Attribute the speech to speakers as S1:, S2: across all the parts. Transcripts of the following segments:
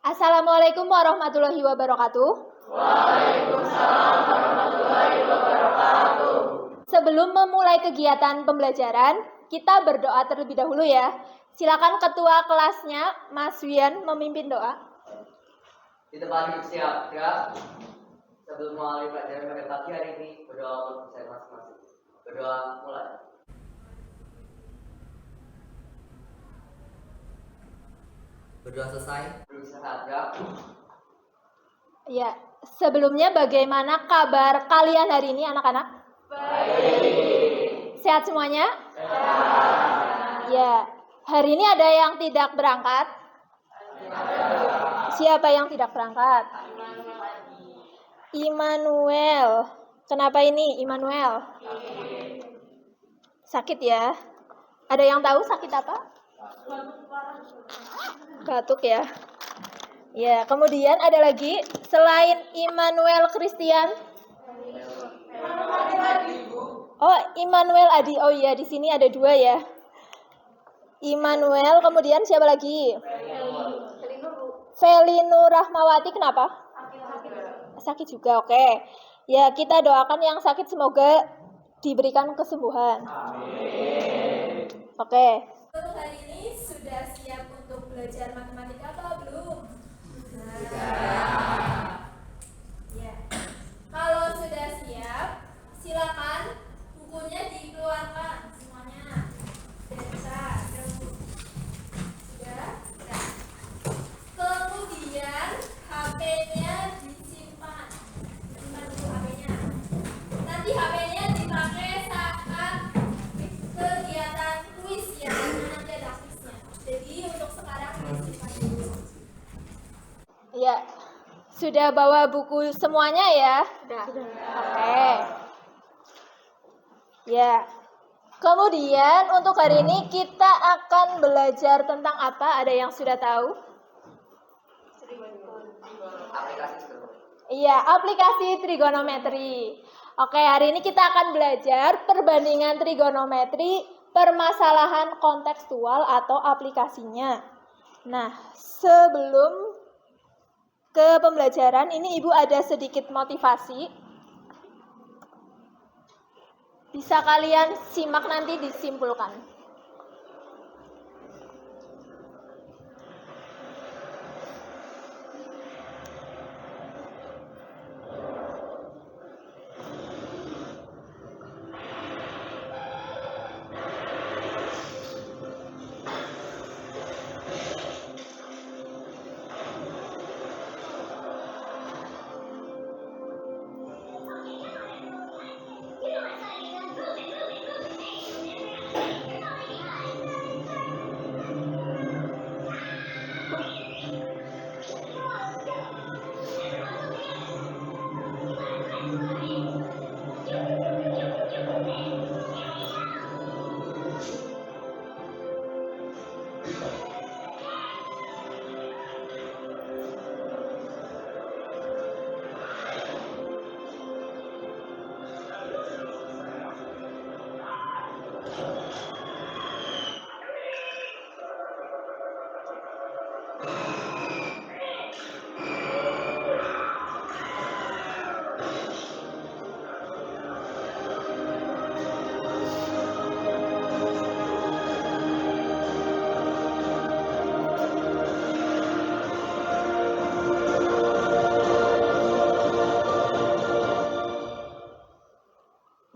S1: Assalamualaikum warahmatullahi wabarakatuh.
S2: Waalaikumsalam warahmatullahi wabarakatuh.
S1: Sebelum memulai kegiatan pembelajaran, kita berdoa terlebih dahulu ya. Silakan ketua kelasnya, Mas Wian, memimpin doa.
S2: Kita balik siap ya. Sebelum mulai pelajaran pada pagi hari ini, berdoa untuk saya masing-masing. Berdoa mulai. Berdoa selesai. Beristirahat ya.
S1: Ya, sebelumnya bagaimana kabar kalian hari ini anak-anak?
S2: Baik.
S1: Sehat semuanya?
S2: Sehat.
S1: Ya, hari ini ada yang tidak berangkat? Siapa yang tidak berangkat? Immanuel. Kenapa ini Immanuel? Sakit ya? Ada yang tahu sakit apa? Batuk ya. Ya, kemudian ada lagi selain Immanuel Christian. Oh, Immanuel Adi. Oh iya, di sini ada dua ya. Immanuel, kemudian siapa lagi? Felinu Rahmawati, kenapa? Sakit juga, oke. Ya, kita doakan yang sakit semoga diberikan kesembuhan.
S2: Amin.
S1: Oke.
S3: Untuk hari ini sudah siap untuk belajar matematika atau belum? Ya. Kalau sudah siap, silakan bukunya dikeluarkan semuanya. Sudah bisa? Sudah? Sudah. Kemudian HP-nya disimpan. Simpan dulu HP-nya. Nanti HP-nya dipakai saat kegiatan kuis ya, karena nanti ada kuisnya. Jadi untuk sekarang disimpan dulu.
S1: Ya. Sudah bawa buku semuanya ya? Sudah. Oke. Ya. Kemudian untuk hari ini kita akan belajar tentang apa? Ada yang sudah tahu?
S2: Aplikasi sudah.
S1: Iya, aplikasi trigonometri. Oke, hari ini kita akan belajar perbandingan trigonometri, permasalahan kontekstual atau aplikasinya. Nah, sebelum ke pembelajaran, ini Ibu ada sedikit motivasi. Bisa kalian simak nanti disimpulkan.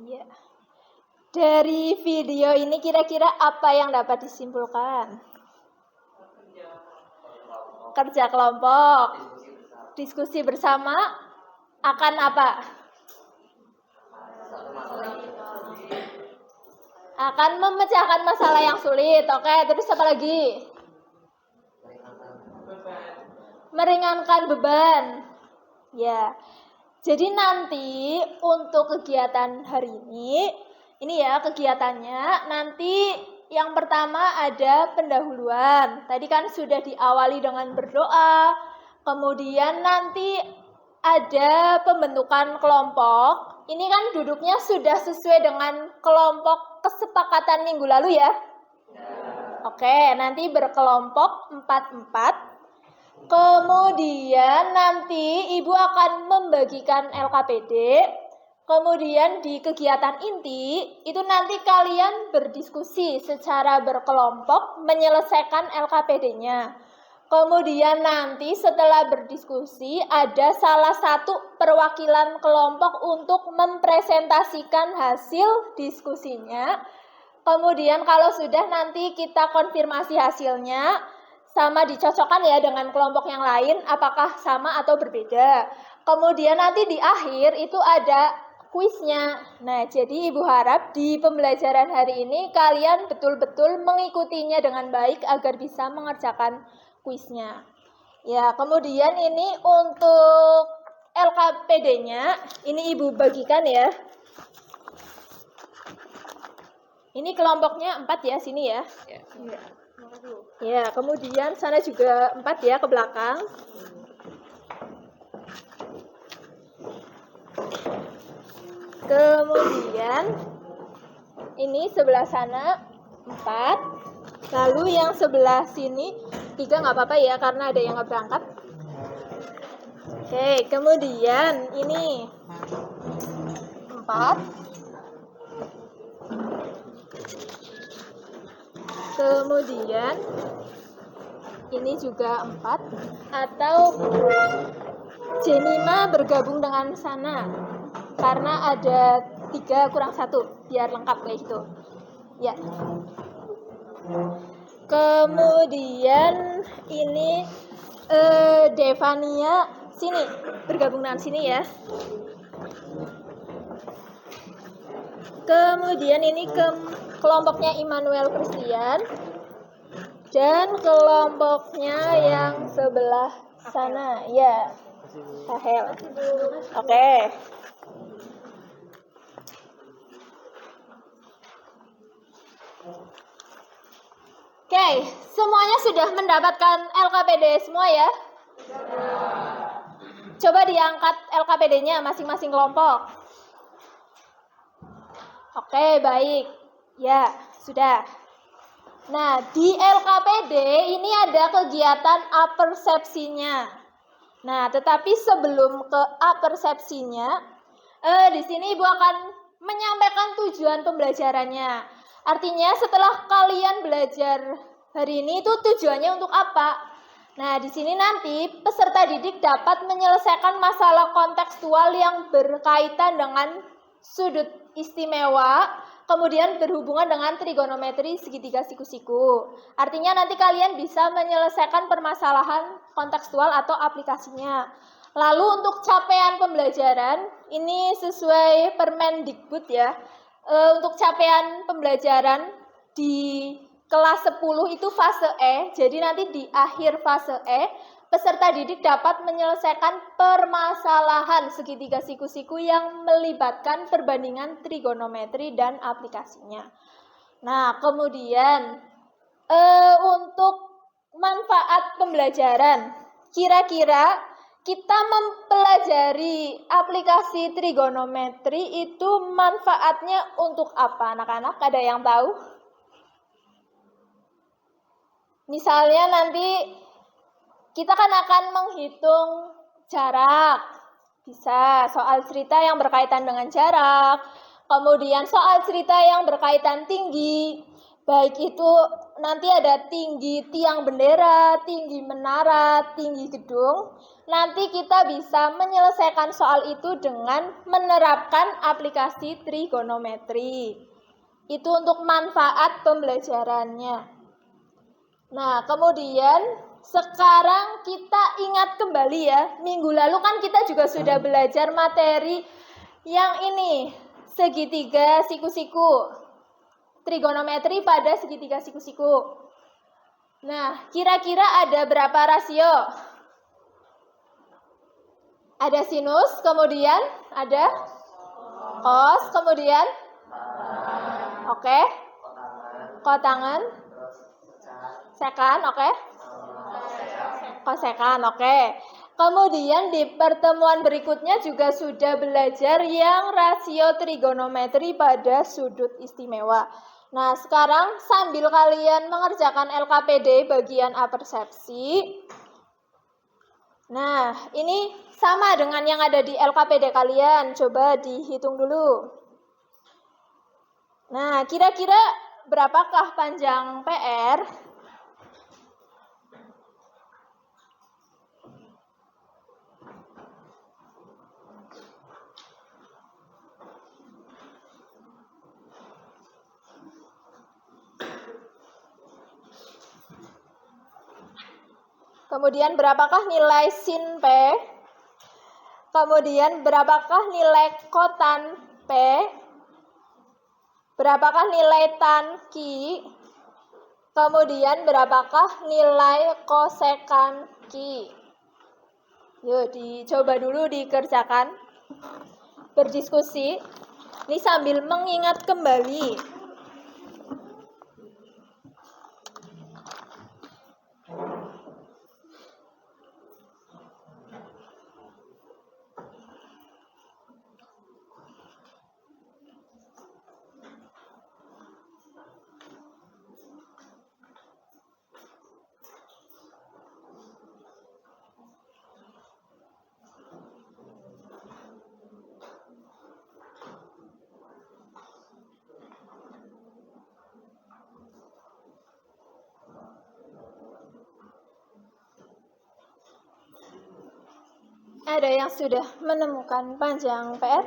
S1: Ya. Dari video ini kira-kira apa yang dapat disimpulkan? Kerja kelompok, diskusi bersama akan apa? Akan memecahkan masalah yang sulit. Oke, terus apa lagi? Meringankan beban. Ya. Jadi nanti untuk kegiatan hari ini ya kegiatannya nanti yang pertama ada pendahuluan. Tadi kan sudah diawali dengan berdoa, kemudian nanti ada pembentukan kelompok. Ini kan duduknya sudah sesuai dengan kelompok kesepakatan minggu lalu ya? Oke, nanti berkelompok 4-4. Kemudian nanti Ibu akan membagikan LKPD. Kemudian di kegiatan inti, itu nanti kalian berdiskusi secara berkelompok menyelesaikan LKPD-nya. Kemudian nanti setelah berdiskusi, ada salah satu perwakilan kelompok untuk mempresentasikan hasil diskusinya. Kemudian kalau sudah nanti kita konfirmasi hasilnya, sama dicocokkan ya dengan kelompok yang lain, apakah sama atau berbeda. Kemudian nanti di akhir itu ada kuisnya. Nah, jadi Ibu harap di pembelajaran hari ini kalian betul-betul mengikutinya dengan baik agar bisa mengerjakan kuisnya. Ya, kemudian ini untuk LKPD-nya, ini Ibu bagikan ya. Ini kelompoknya 4 ya, sini ya. Ya, kemudian sana juga 4 ya, ke belakang. Kemudian ini sebelah sana 4. Lalu yang sebelah sini 3 nggak apa-apa ya, karena ada yang nggak berangkat. Oke, kemudian ini 4. Kemudian ini juga 4. Atau Jenima bergabung dengan sana karena ada 3 kurang 1 biar lengkap kayak gitu ya. Kemudian ini Devania sini bergabung dengan sini ya. Kemudian ini kelompoknya Immanuel Christian dan kelompoknya yang sebelah sana ya, Sahel. Oke. Oke, semuanya sudah mendapatkan LKPD semua ya? Coba diangkat LKPD-nya masing-masing kelompok. Oke, baik. Ya, sudah. Nah, di LKPD ini ada kegiatan apersepsinya. Nah, tetapi sebelum ke apersepsinya, di sini Ibu akan menyampaikan tujuan pembelajarannya. Artinya setelah kalian belajar hari ini itu tujuannya untuk apa? Nah, di sini nanti peserta didik dapat menyelesaikan masalah kontekstual yang berkaitan dengan sudut istimewa, kemudian berhubungan dengan trigonometri segitiga siku-siku. Artinya nanti kalian bisa menyelesaikan permasalahan kontekstual atau aplikasinya. Lalu untuk capaian pembelajaran, ini sesuai Permendikbud ya. Untuk capaian pembelajaran di kelas 10 itu fase E. Jadi nanti di akhir fase E, peserta didik dapat menyelesaikan permasalahan segitiga siku-siku yang melibatkan perbandingan trigonometri dan aplikasinya. Nah, kemudian untuk manfaat pembelajaran, kira-kira kita mempelajari aplikasi trigonometri itu manfaatnya untuk apa? Anak-anak ada yang tahu? Misalnya nanti kita kan akan menghitung jarak. Bisa soal cerita yang berkaitan dengan jarak. Kemudian soal cerita yang berkaitan tinggi. Baik itu nanti ada tinggi tiang bendera, tinggi menara, tinggi gedung. Nanti kita bisa menyelesaikan soal itu dengan menerapkan aplikasi trigonometri. Itu untuk manfaat pembelajarannya. Nah, kemudian sekarang kita ingat kembali ya, minggu lalu kan kita juga sudah belajar materi yang ini, segitiga siku-siku. Trigonometri pada segitiga siku-siku. Nah, kira-kira ada berapa rasio? Ada sinus, kemudian ada cos, kemudian oke, kotangan, sekan, oke, kosekan, oke. Kemudian di pertemuan berikutnya juga sudah belajar yang rasio trigonometri pada sudut istimewa. Nah, sekarang sambil kalian mengerjakan LKPD bagian apersepsi. Nah, ini sama dengan yang ada di LKPD kalian. Coba dihitung dulu. Nah, kira-kira berapakah panjang PR? Kemudian berapakah nilai sin P? Kemudian berapakah nilai kotan P? Berapakah nilai tan Q? Kemudian berapakah nilai kosekan Q? Yuk dicoba dulu dikerjakan. Berdiskusi. Ini sambil mengingat kembali. Ada yang sudah menemukan panjang PR?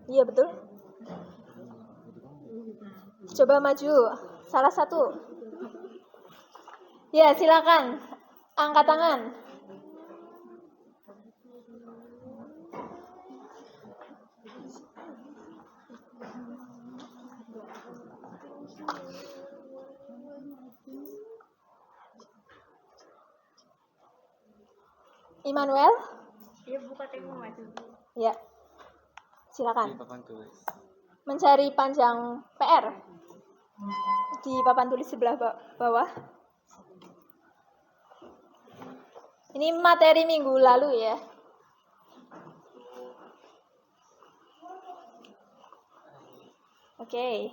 S1: Iya, betul. Coba maju, salah satu. Ya, silakan. Angkat tangan. Immanuel?
S4: Dia buka temu maju.
S1: Ya. Silakan.
S5: Di papan tulis.
S1: Mencari panjang PR di papan tulis sebelah bawah. Ini materi minggu lalu ya. Oke.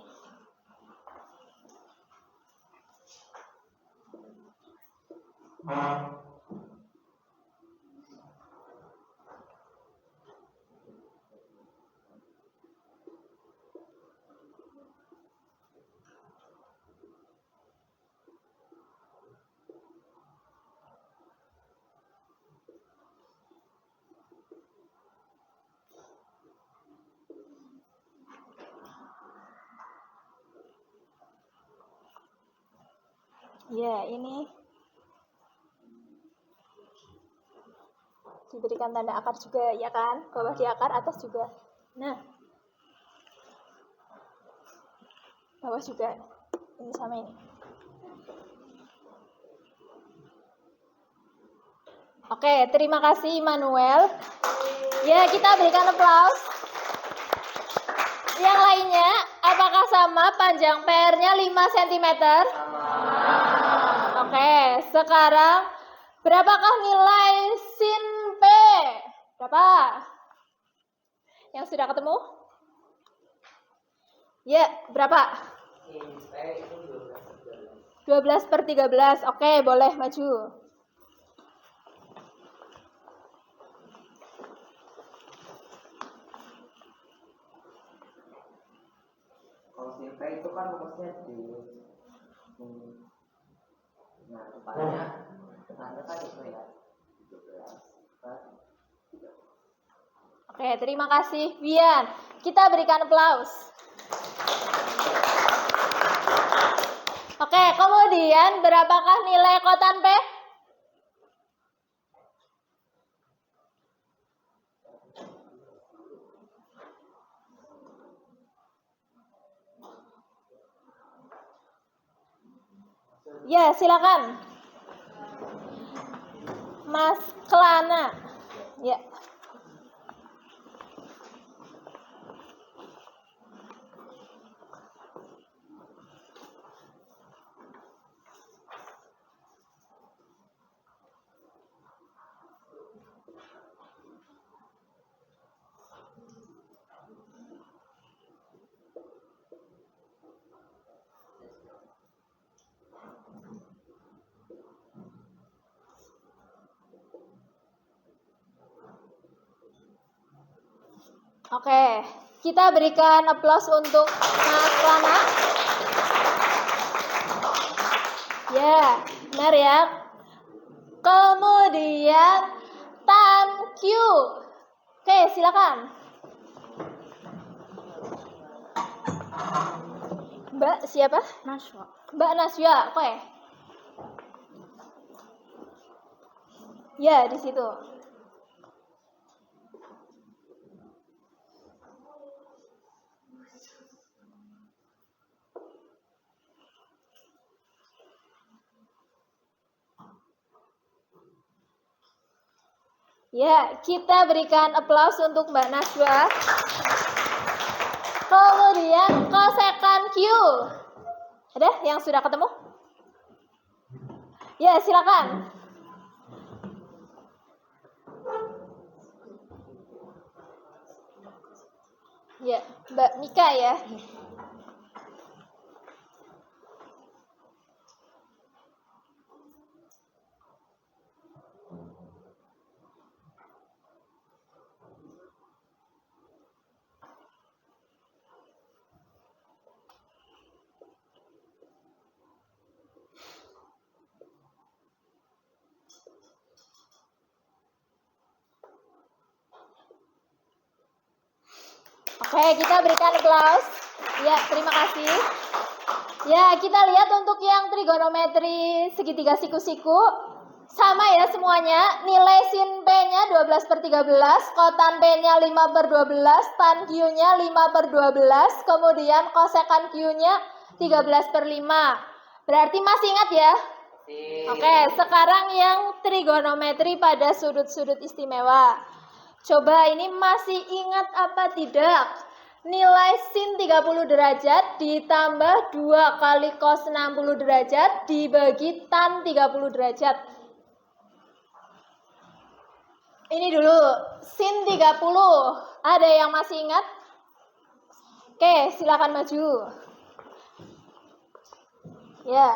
S1: Ya, ini diberikan tanda akar juga, ya kan? Bawah di akar, atas juga. Nah, bawah juga. Ini sama ini. Oke, terima kasih Immanuel. Ya, kita berikan aplaus. Yang lainnya, apakah sama panjang PR-nya 5 cm? Oke, sekarang berapakah nilai sin P? Berapa? Yang sudah ketemu? Ya, berapa? 12/13. Oke, boleh maju.
S2: Kalau simpe itu kan rumusnya di nah depannya kan itu ya 13.
S1: Oke, terima kasih Wian. Kita berikan aplaus. Oke, kemudian berapakah nilai kotan P? Ya, silakan. Mas Kelana. Ya. Oke, kita berikan aplaus untuk Mas Rana. Ya, benar ya. Kemudian Tan Q. Oke, silakan. Mbak siapa?
S4: Naswa.
S1: Mbak Nasya. Oke. Ya, di situ. Ya, kita berikan aplaus untuk Mbak Naswa. Kemudian kosekan Q. Ada yang sudah ketemu? Ya, silakan. Ya, Mbak Mika ya. Oke, kita berikan aplaus. Ya, terima kasih. Ya, kita lihat untuk yang trigonometri segitiga siku-siku. Sama ya semuanya. Nilai sin P-nya 12/13, kotan P-nya 5/12, tan Q-nya 5/12, kemudian kosekan Q-nya 13/5. Berarti masih ingat ya? Oke, sekarang yang trigonometri pada sudut-sudut istimewa. Coba ini masih ingat apa tidak? Nilai sin 30 derajat ditambah 2 kali cos 60 derajat dibagi tan 30 derajat. Ini dulu, sin 30. Ada yang masih ingat? Oke, silakan maju. Ya.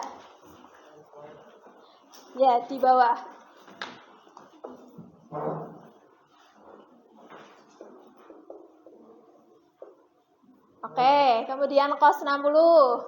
S1: Ya, di bawah. Oke, kemudian cos 60.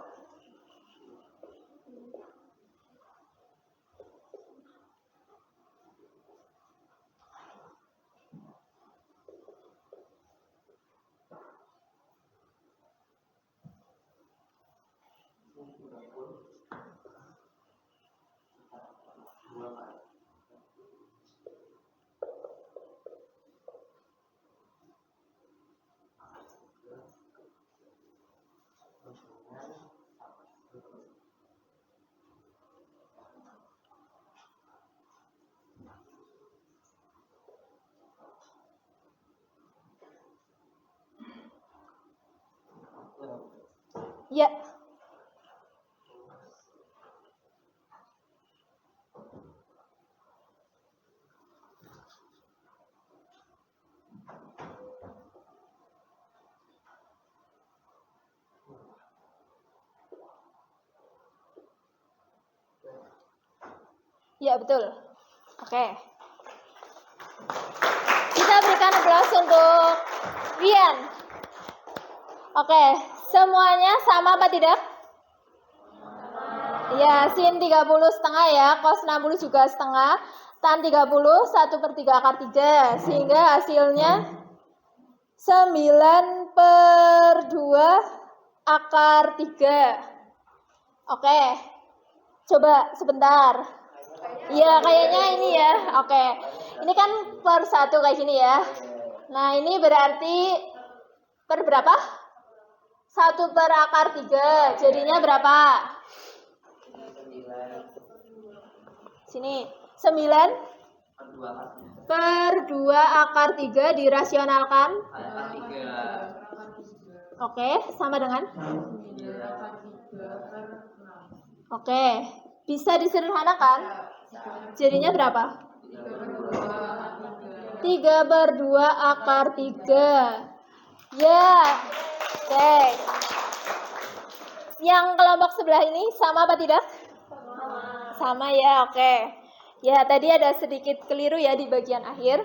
S1: Ya. Ya, betul. Oke. Kita berikan aplaus untuk Rian. Oke, semuanya sama apa tidak? Ya, sin 30 setengah ya, cos 60 juga setengah, tan 30 1/3 akar 3, sehingga hasilnya 9/2 akar 3. Oke, coba sebentar. Iya, kayaknya ini ya. Oke, ini kan per 1 kayak gini ya. Nah, ini berarti per berapa? 1 per akar 3, jadinya berapa? Sini, 9 per 2 akar 3 dirasionalkan. Oke, sama dengan? Oke, bisa disederhanakan? Jadinya berapa? 3/2 akar 3. Ya, oke. Yang kelompok sebelah ini sama apa tidak? Sama ya, oke. Ya, tadi ada sedikit keliru ya di bagian akhir.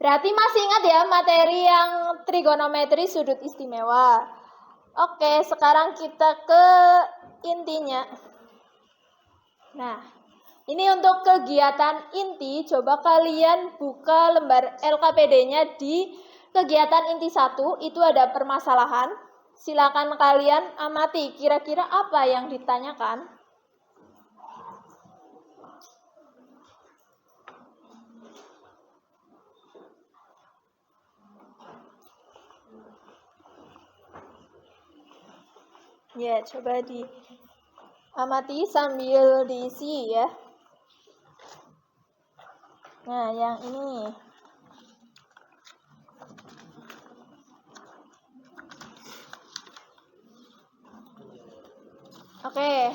S1: Berarti masih ingat ya materi yang trigonometri sudut istimewa. Oke, sekarang kita ke intinya. Nah, ini untuk kegiatan inti, coba kalian buka lembar LKPD-nya di kegiatan inti 1, itu ada permasalahan. Silakan kalian amati, kira-kira apa yang ditanyakan. Ya, coba diamati sambil diisi ya. Nah, yang ini. Oke.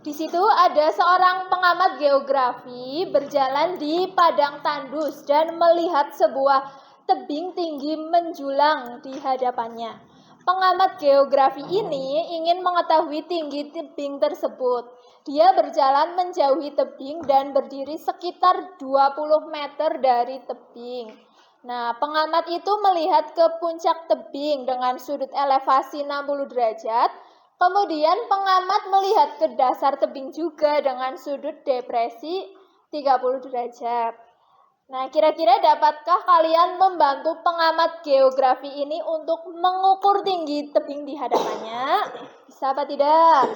S1: Di situ ada seorang pengamat geografi berjalan di padang tandus dan melihat sebuah tebing tinggi menjulang di hadapannya. Pengamat geografi ini ingin mengetahui tinggi tebing tersebut. Dia berjalan menjauhi tebing dan berdiri sekitar 20 meter dari tebing. Nah, pengamat itu melihat ke puncak tebing dengan sudut elevasi 60 derajat. Kemudian pengamat melihat ke dasar tebing juga dengan sudut depresi 30 derajat. Nah, kira-kira dapatkah kalian membantu pengamat geografi ini untuk mengukur tinggi tebing di hadapannya? Bisa apa tidak?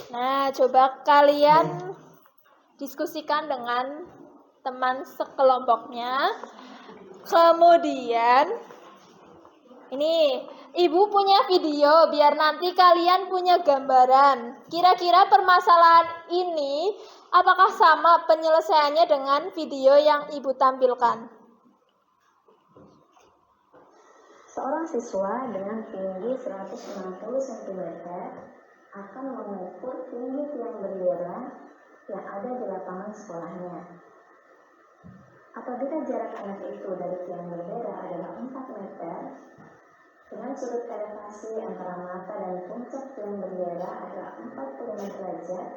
S1: Nah, coba kalian diskusikan dengan teman sekelompoknya. Kemudian, ini Ibu punya video biar nanti kalian punya gambaran. Kira-kira permasalahan ini apakah sama penyelesaiannya dengan video yang Ibu tampilkan?
S5: Seorang siswa dengan tinggi 160 cm akan mengukur tinggi tiang bendera yang ada di lapangan sekolahnya. Apabila jarak anak itu dari tiang bendera adalah 4 meter, dengan sudut elevasi antara mata dan puncak tiang bendera adalah 45 derajat,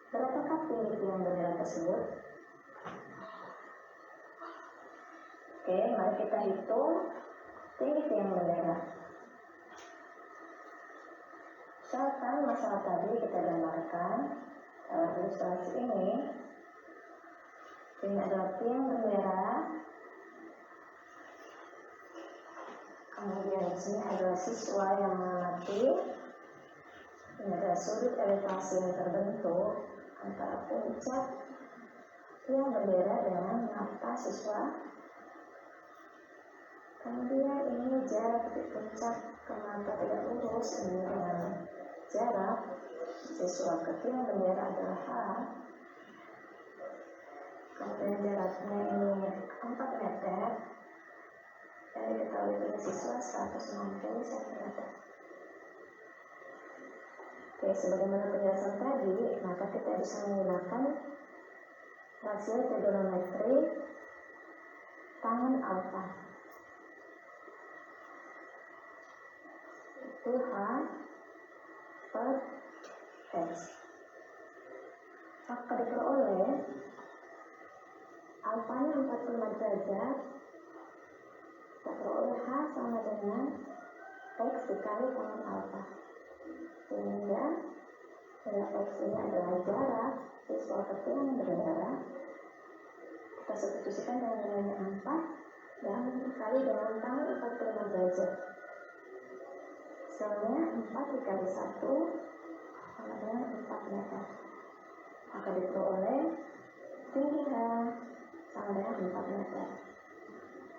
S5: berapakah tinggi tiang bendera tersebut? Oke, mari kita hitung tinggi tiang bendera. Misalkan masalah tadi kita gambarkan dalam ilustrasi ini. Ini adalah tiang bendera. Kemudian di sini adalah siswa yang mengamati. Ini adalah sudut elevasi yang terbentuk antara puncak tiang bendera dengan mata siswa. Kemudian ini jarak dari puncak ke mata tegak lurus ini dengan jarak siswa ke tiang bendera adalah H. Kemudian jaraknya ini 4 meter. Dan diketahui tinggi siswa 160 cm. Oke, sebagaimana penjelasan tadi, maka kita bisa menggunakan rasio trigonometri tangan alfa. Itu H per X. Maka diperoleh alfanya 45 derajat, kita peroleh H sama dengan X dikali tangan alfa. Sehingga nilai X ini adalah jarak siswa ke tiang bendera. Kita substitusikan dengan nilainya 4 dan dikali dengan tangan 45 derajat. Hasilnya 4 dikali 1 sama dengan 4 meter. Maka diperoleh tinggi H sama dengan 4 meter.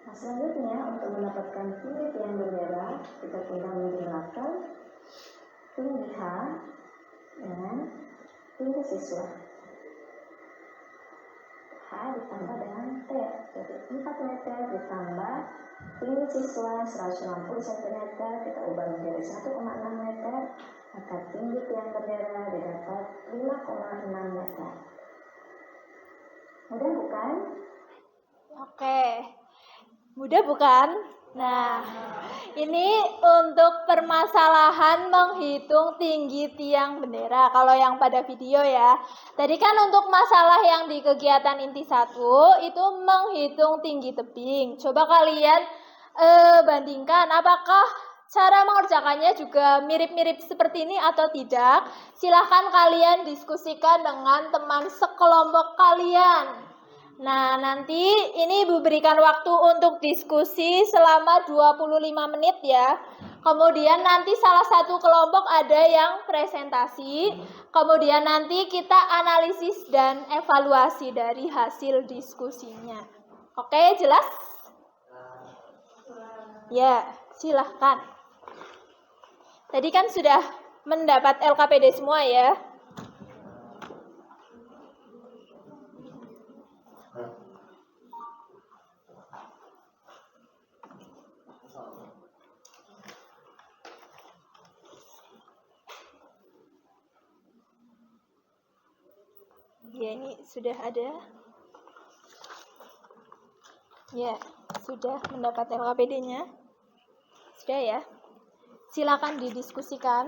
S5: Nah, selanjutnya untuk mendapatkan tinggi tiang bendera, kita tinggal menjumlahkan tinggi H dengan tinggi siswa. H ditambah dengan T, jadi 4 meter ditambah tinggi siswa 160 cm, kita ubah menjadi 1,6 meter, maka tinggi tiang bendera didapat 5,6 meter. Mudah bukan?
S1: Oke. Mudah bukan? Nah, Ini untuk permasalahan menghitung tinggi tiang bendera. Kalau yang pada video ya. Tadi kan untuk masalah yang di kegiatan inti 1 itu menghitung tinggi tebing. Coba kalian bandingkan apakah cara mengerjakannya juga mirip-mirip seperti ini atau tidak. Silahkan kalian diskusikan dengan teman sekelompok kalian. Nah, nanti ini Ibu berikan waktu untuk diskusi selama 25 menit ya. Kemudian nanti salah satu kelompok ada yang presentasi. Kemudian nanti kita analisis dan evaluasi dari hasil diskusinya. Oke, jelas? Ya, silahkan. Tadi kan sudah mendapat LKPD semua ya. Ya, ini sudah ada. Ya, sudah mendapat LKPD-nya. Sudah ya. Silakan didiskusikan.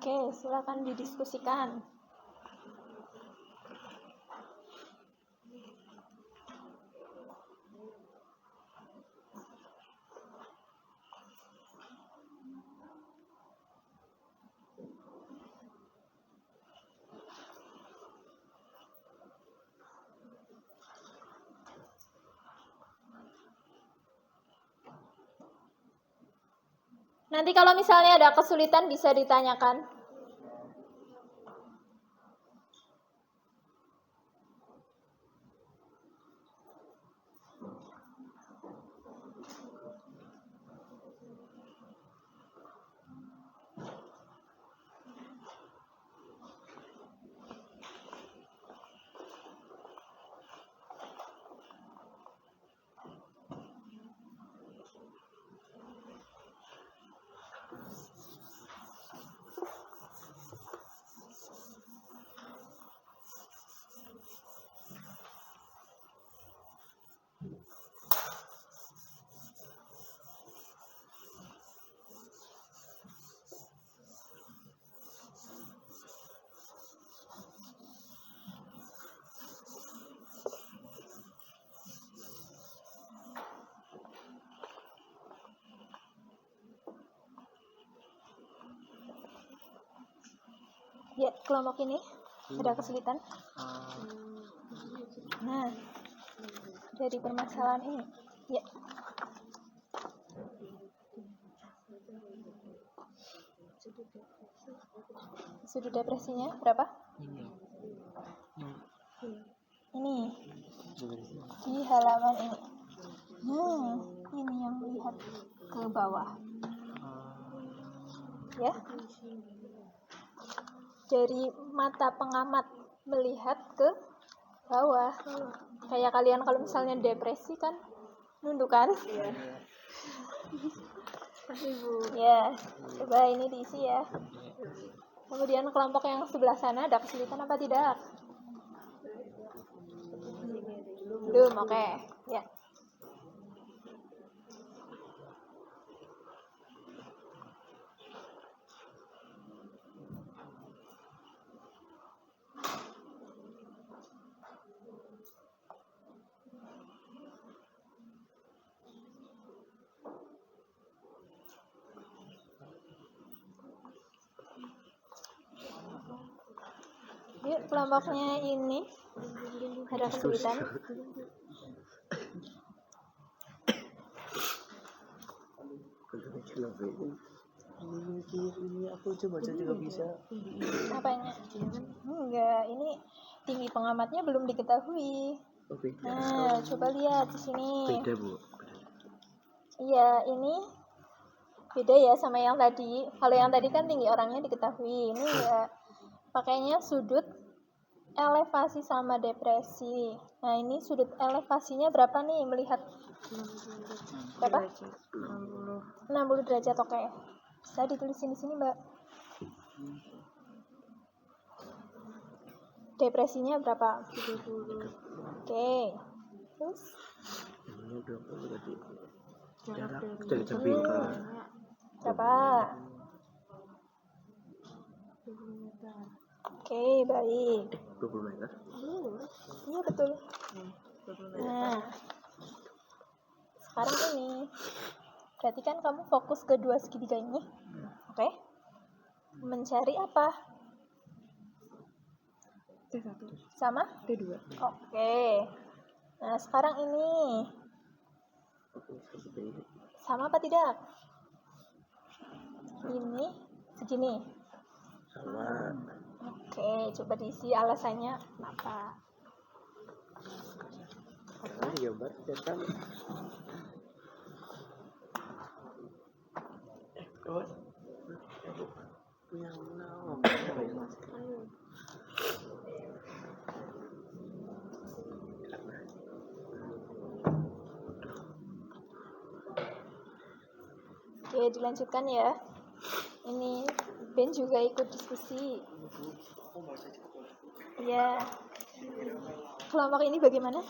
S1: Oke, silakan didiskusikan. Nanti kalau misalnya ada kesulitan bisa ditanyakan. Ya, kelompok ini ada kesulitan. Nah, dari permasalahan ini, ya. Sudut depresinya berapa? Ini. Di halaman ini. Ini yang melihat ke bawah. Ya. Dari mata pengamat melihat ke bawah. Kayak kalian kalau misalnya depresi kan nunduk kan? Iya. Ya, coba ini diisi ya. Kemudian kelompok yang sebelah sana ada kesulitan apa tidak? Belum, oke. Ya. Yuk, kelompoknya ini ada kesulitan.
S6: Ini aku coba juga bisa.
S1: Apanya? Enggak, ini tinggi pengamatnya belum diketahui.
S6: Oh, beda.
S1: Nah, coba lihat di sini.
S6: Beda, Bu.
S1: Iya, ini beda ya sama yang tadi. Kalau yang tadi kan tinggi orangnya diketahui. Ini ya pakainya sudut elevasi sama depresi. Nah, ini sudut elevasinya berapa nih melihat? Berapa? 60 derajat, oke. Bisa ditulisin di sini, Mbak. depresinya berapa?
S4: 30.
S1: Oke. Terus
S6: Ini 20 tadi.
S4: Jarak
S6: Dari tebing ke
S1: berapa?
S4: 20 meter.
S1: Oke, baik.
S6: 20 meter.
S1: Iya betul.
S4: 20 meter.
S1: Nah, sekarang ini berarti kan kamu fokus ke dua segitiga ini, oke? Mencari apa?
S4: T1.
S1: Sama?
S4: T2.
S1: Oke. Nah, sekarang ini sama apa tidak? Ini segini.
S6: Sama.
S1: Oke, coba diisi alasannya apa?
S6: Ini gambar cetan. Punya nol.
S1: Oke, dilanjutkan ya. Ini Ben juga ikut diskusi. Iya. Kelompok ini bagaimana?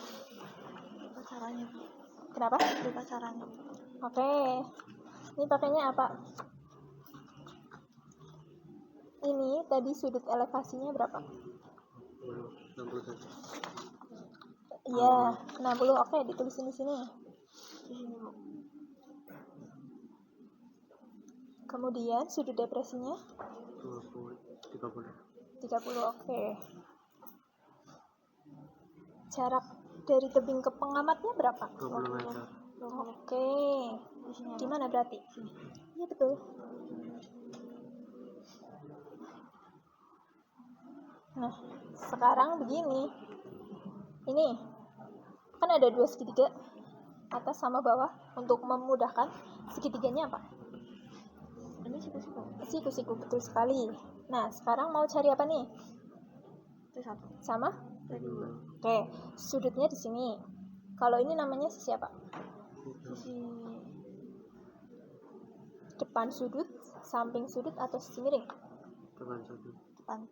S4: Lupa caranya, Bu.
S1: Kenapa?
S4: Lupa caranya.
S1: Oke. Ini pakainya apa? Ini tadi sudut elevasinya berapa?
S6: 60 saja.
S1: Iya, 60. Oke, ditulisin di sini.
S4: Di sini, Bu.
S1: Kemudian sudut depresinya
S6: 30.
S1: 30. Oke. Jarak dari tebing ke pengamatnya berapa?
S6: 20 meter.
S1: Oke.
S4: Di sini.
S1: Di mana berarti? Iya betul. Nah, sekarang begini. Ini kan ada dua segitiga, atas sama bawah. Untuk memudahkan, segitiganya apa?
S4: Ini siku-siku.
S1: Siku-siku, betul sekali. Nah, sekarang mau cari apa nih?
S4: T1.
S1: Sama?
S4: T2.
S1: Oke, sudutnya di sini. Kalau ini namanya sisi apa?
S4: Sisi
S1: Depan sudut, samping sudut, atau sisi miring?
S6: Depan satu.
S4: depan.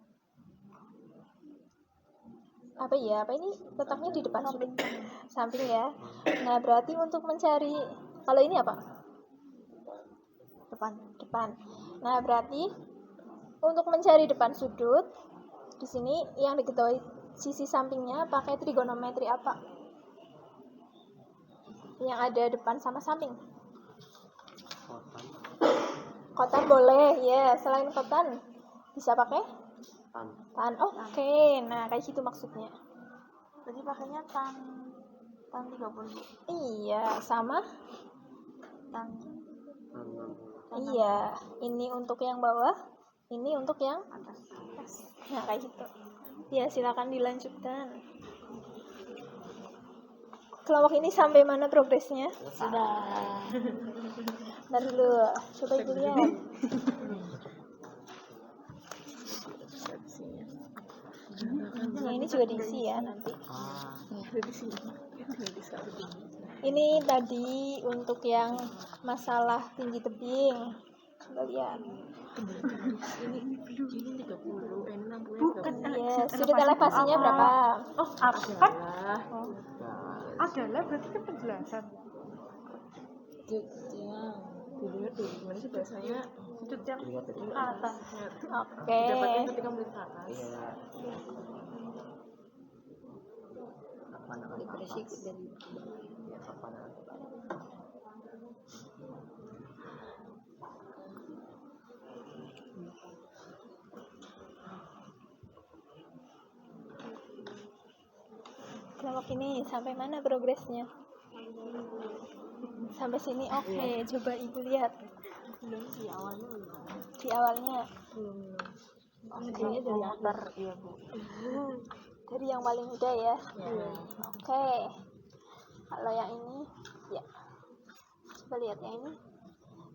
S1: Apa ya? Apa ini letaknya di depan sudut? Samping ya. Nah, berarti untuk mencari, kalau ini apa? Depan. Nah, berarti untuk mencari depan sudut, di sini yang diketahui sisi sampingnya pakai trigonometri apa? Yang ada depan sama samping.
S6: Kotan.
S1: Kotan boleh, ya. Selain kotan, bisa pakai
S6: Tan.
S1: tan. Oke, nah kayak gitu maksudnya.
S4: Berarti pakainya tan 30.
S1: Iya, sama.
S4: Tan
S6: Tan 60.
S1: Iya, ini untuk yang bawah, ini untuk yang
S4: atas.
S1: atas. Nah, kayak gitu. Ya, silakan dilanjutkan. Kelompok ini sampai mana progresnya?
S4: Sudah.
S1: Ntar dulu, coba ibu lihat. Nah, ini juga diisi ya nanti. Ini tadi untuk yang masalah tinggi tebing. Coba lihat.
S4: Bukan.
S1: Iya, sudut elevasinya berapa?
S4: Oh, apa? Adalah berarti kan penjelasan. Gimana sih bahasanya? Sudut yang atas.
S1: Oke.
S4: Dapatnya ketika melihat ke atas.
S6: Iya. Pandangan depresi dari ya pandangan.
S1: Kelompok ini sampai mana progresnya? Sampai sini. Oke, coba ibu lihat.
S4: Belum sih awalnya belum.
S1: Di awalnya
S4: Ini dari akar, iya Bu.
S1: dari yang paling muda ya.
S4: Iya.
S1: Oke. Kalau yang ini, ya. Coba lihat yang ini.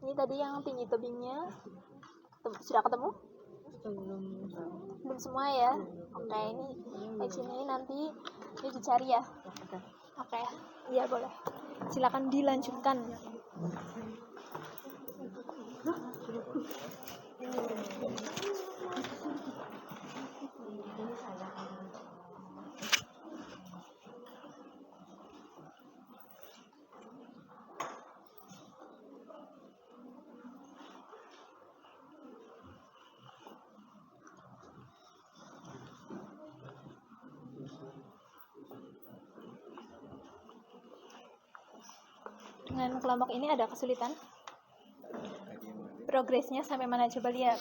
S1: Ini tadi yang tinggi tebingnya. Sudah ketemu? Belum semua ya. Oke, ini kayak sini nanti ini dicari ya. Oke. Iya, boleh. Silakan dilanjutkan. dengan kelompok ini ada kesulitan? Progresnya sampai mana? Coba lihat.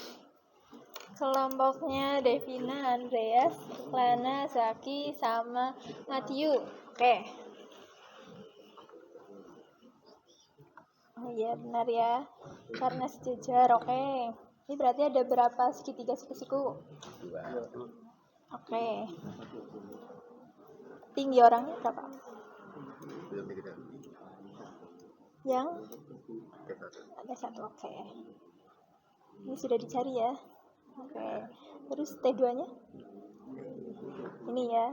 S1: Kelompoknya Devina, Andreas, Lana, Zaki, sama Matthew. Oke. Oh iya, benar ya. Karena sejajar, oke. Ini berarti ada berapa segitiga siku-siku?
S6: 2.
S1: Oke. Tinggi orangnya berapa?
S6: Belum kita.
S1: Yang
S6: T1.
S1: ada 1, oke. Ini sudah dicari ya. Oke. Terus T2-nya? Ini ya.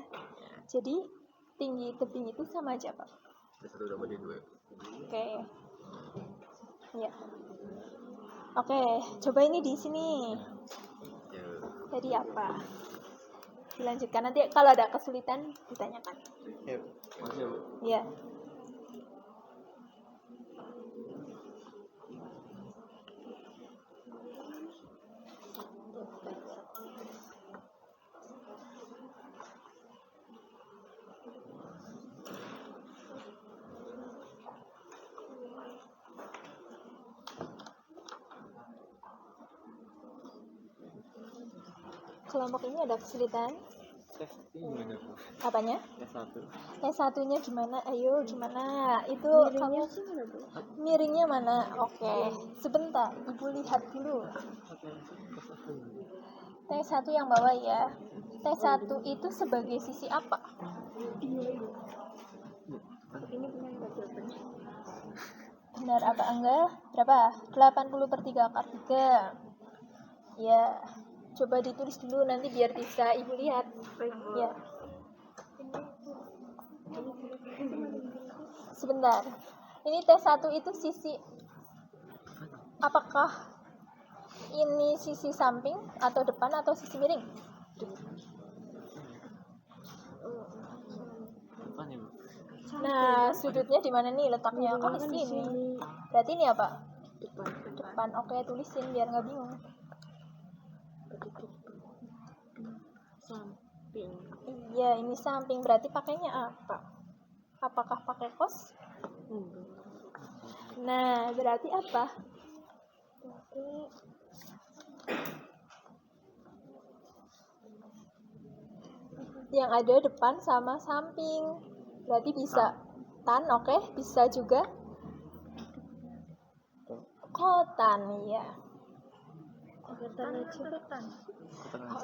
S1: Jadi tinggi tebing itu sama aja, Pak?
S6: T1 dapat D2.
S1: Oke. Ya. Oke, coba ini di sini.
S6: Ya.
S1: Tadi apa? Dilanjutkan nanti kalau ada kesulitan ditanyakan.
S6: Ya. Masih.
S1: Ya. Kelompok ini ada kesulitan?
S6: Gimana, Bu?
S1: Apanya?
S6: T1.
S1: S1-nya gimana? Ayo, gimana? Itu kamu miringnya mana? Oke, sebentar, Ibu lihat dulu. T1 yang bawah ya. T1 itu sebagai sisi apa? Benar apa enggak? Berapa? 80/3 × 3. Ya, coba ditulis dulu nanti biar bisa Ibu lihat. Ya. Sebentar. Ini T1 itu sisi, apakah ini sisi samping atau depan atau sisi miring?
S6: Depan ya, Bu?
S1: Nah, sudutnya di mana nih letaknya? Oh, di sini. Berarti ini apa? Depan. Oke, tulisin biar nggak bingung.
S4: Samping.
S1: Iya, ini samping. Berarti pakainya apa? Apakah pakai kos? Nah, berarti apa? Yang ada depan sama samping. Berarti bisa tan, oke? Bisa juga kotan, ya. Oh,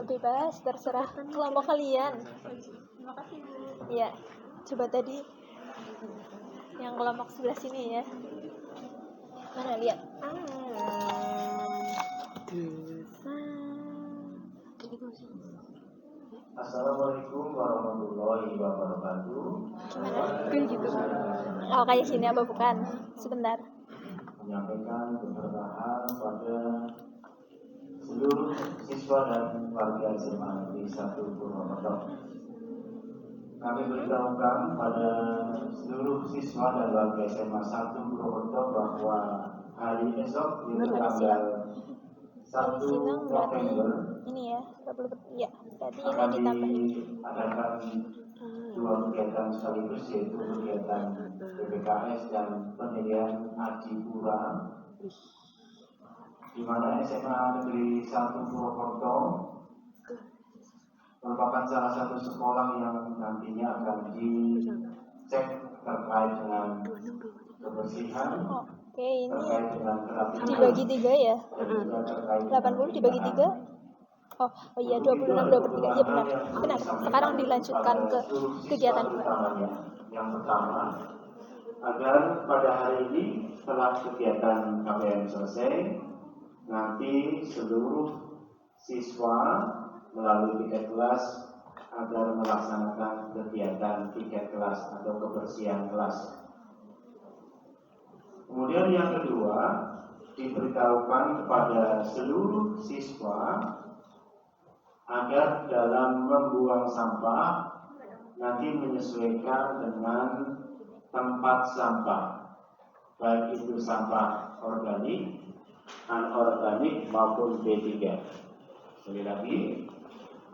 S1: bebas, terserah kelompok kalian. Iya, coba tadi yang kelompok sebelah sini ya. Mana lihat?
S7: Assalamualaikum warahmatullahi wabarakatuh.
S1: Gimana? Kayak gitu. Oh, kayak gini apa bukan? Sebentar.
S7: Menyampaikan beberapa hal pada seluruh siswa dan warga SMA Negeri 1 Purwokerto. Kami beritahukan pada seluruh siswa dan warga SMA 1 Purwokerto bahwa hari esok yaitu tanggal 1
S1: Sinang berarti
S7: November
S1: ini ya, 20, ya. Berarti ini
S7: akan
S1: ditambahin.
S7: diadakan dua kegiatan sekaligus, yaitu kegiatan PPKS dan penilaian Adipura, di mana SMA Negeri 1 Purwokerto merupakan salah satu sekolah yang nantinya akan dicek terkait dengan kebersihan,
S1: Oke, ini
S7: terkait dengan kerapihan,
S1: dibagi 3 ya.
S7: dan juga terkait
S1: 80 dibagi 3. Oh iya, 26 23. Iya benar. Benar. Sekarang dilanjutkan ke kegiatan 2.
S7: Yang pertama, agar pada hari ini setelah kegiatan KPM selesai, nanti seluruh siswa melalui tiket kelas agar melaksanakan kegiatan tiket kelas atau kebersihan kelas. Kemudian yang kedua, diberitahukan kepada seluruh siswa agar dalam membuang sampah nanti menyesuaikan dengan tempat sampah, baik itu sampah organik, anorganik maupun B3. Sekali lagi,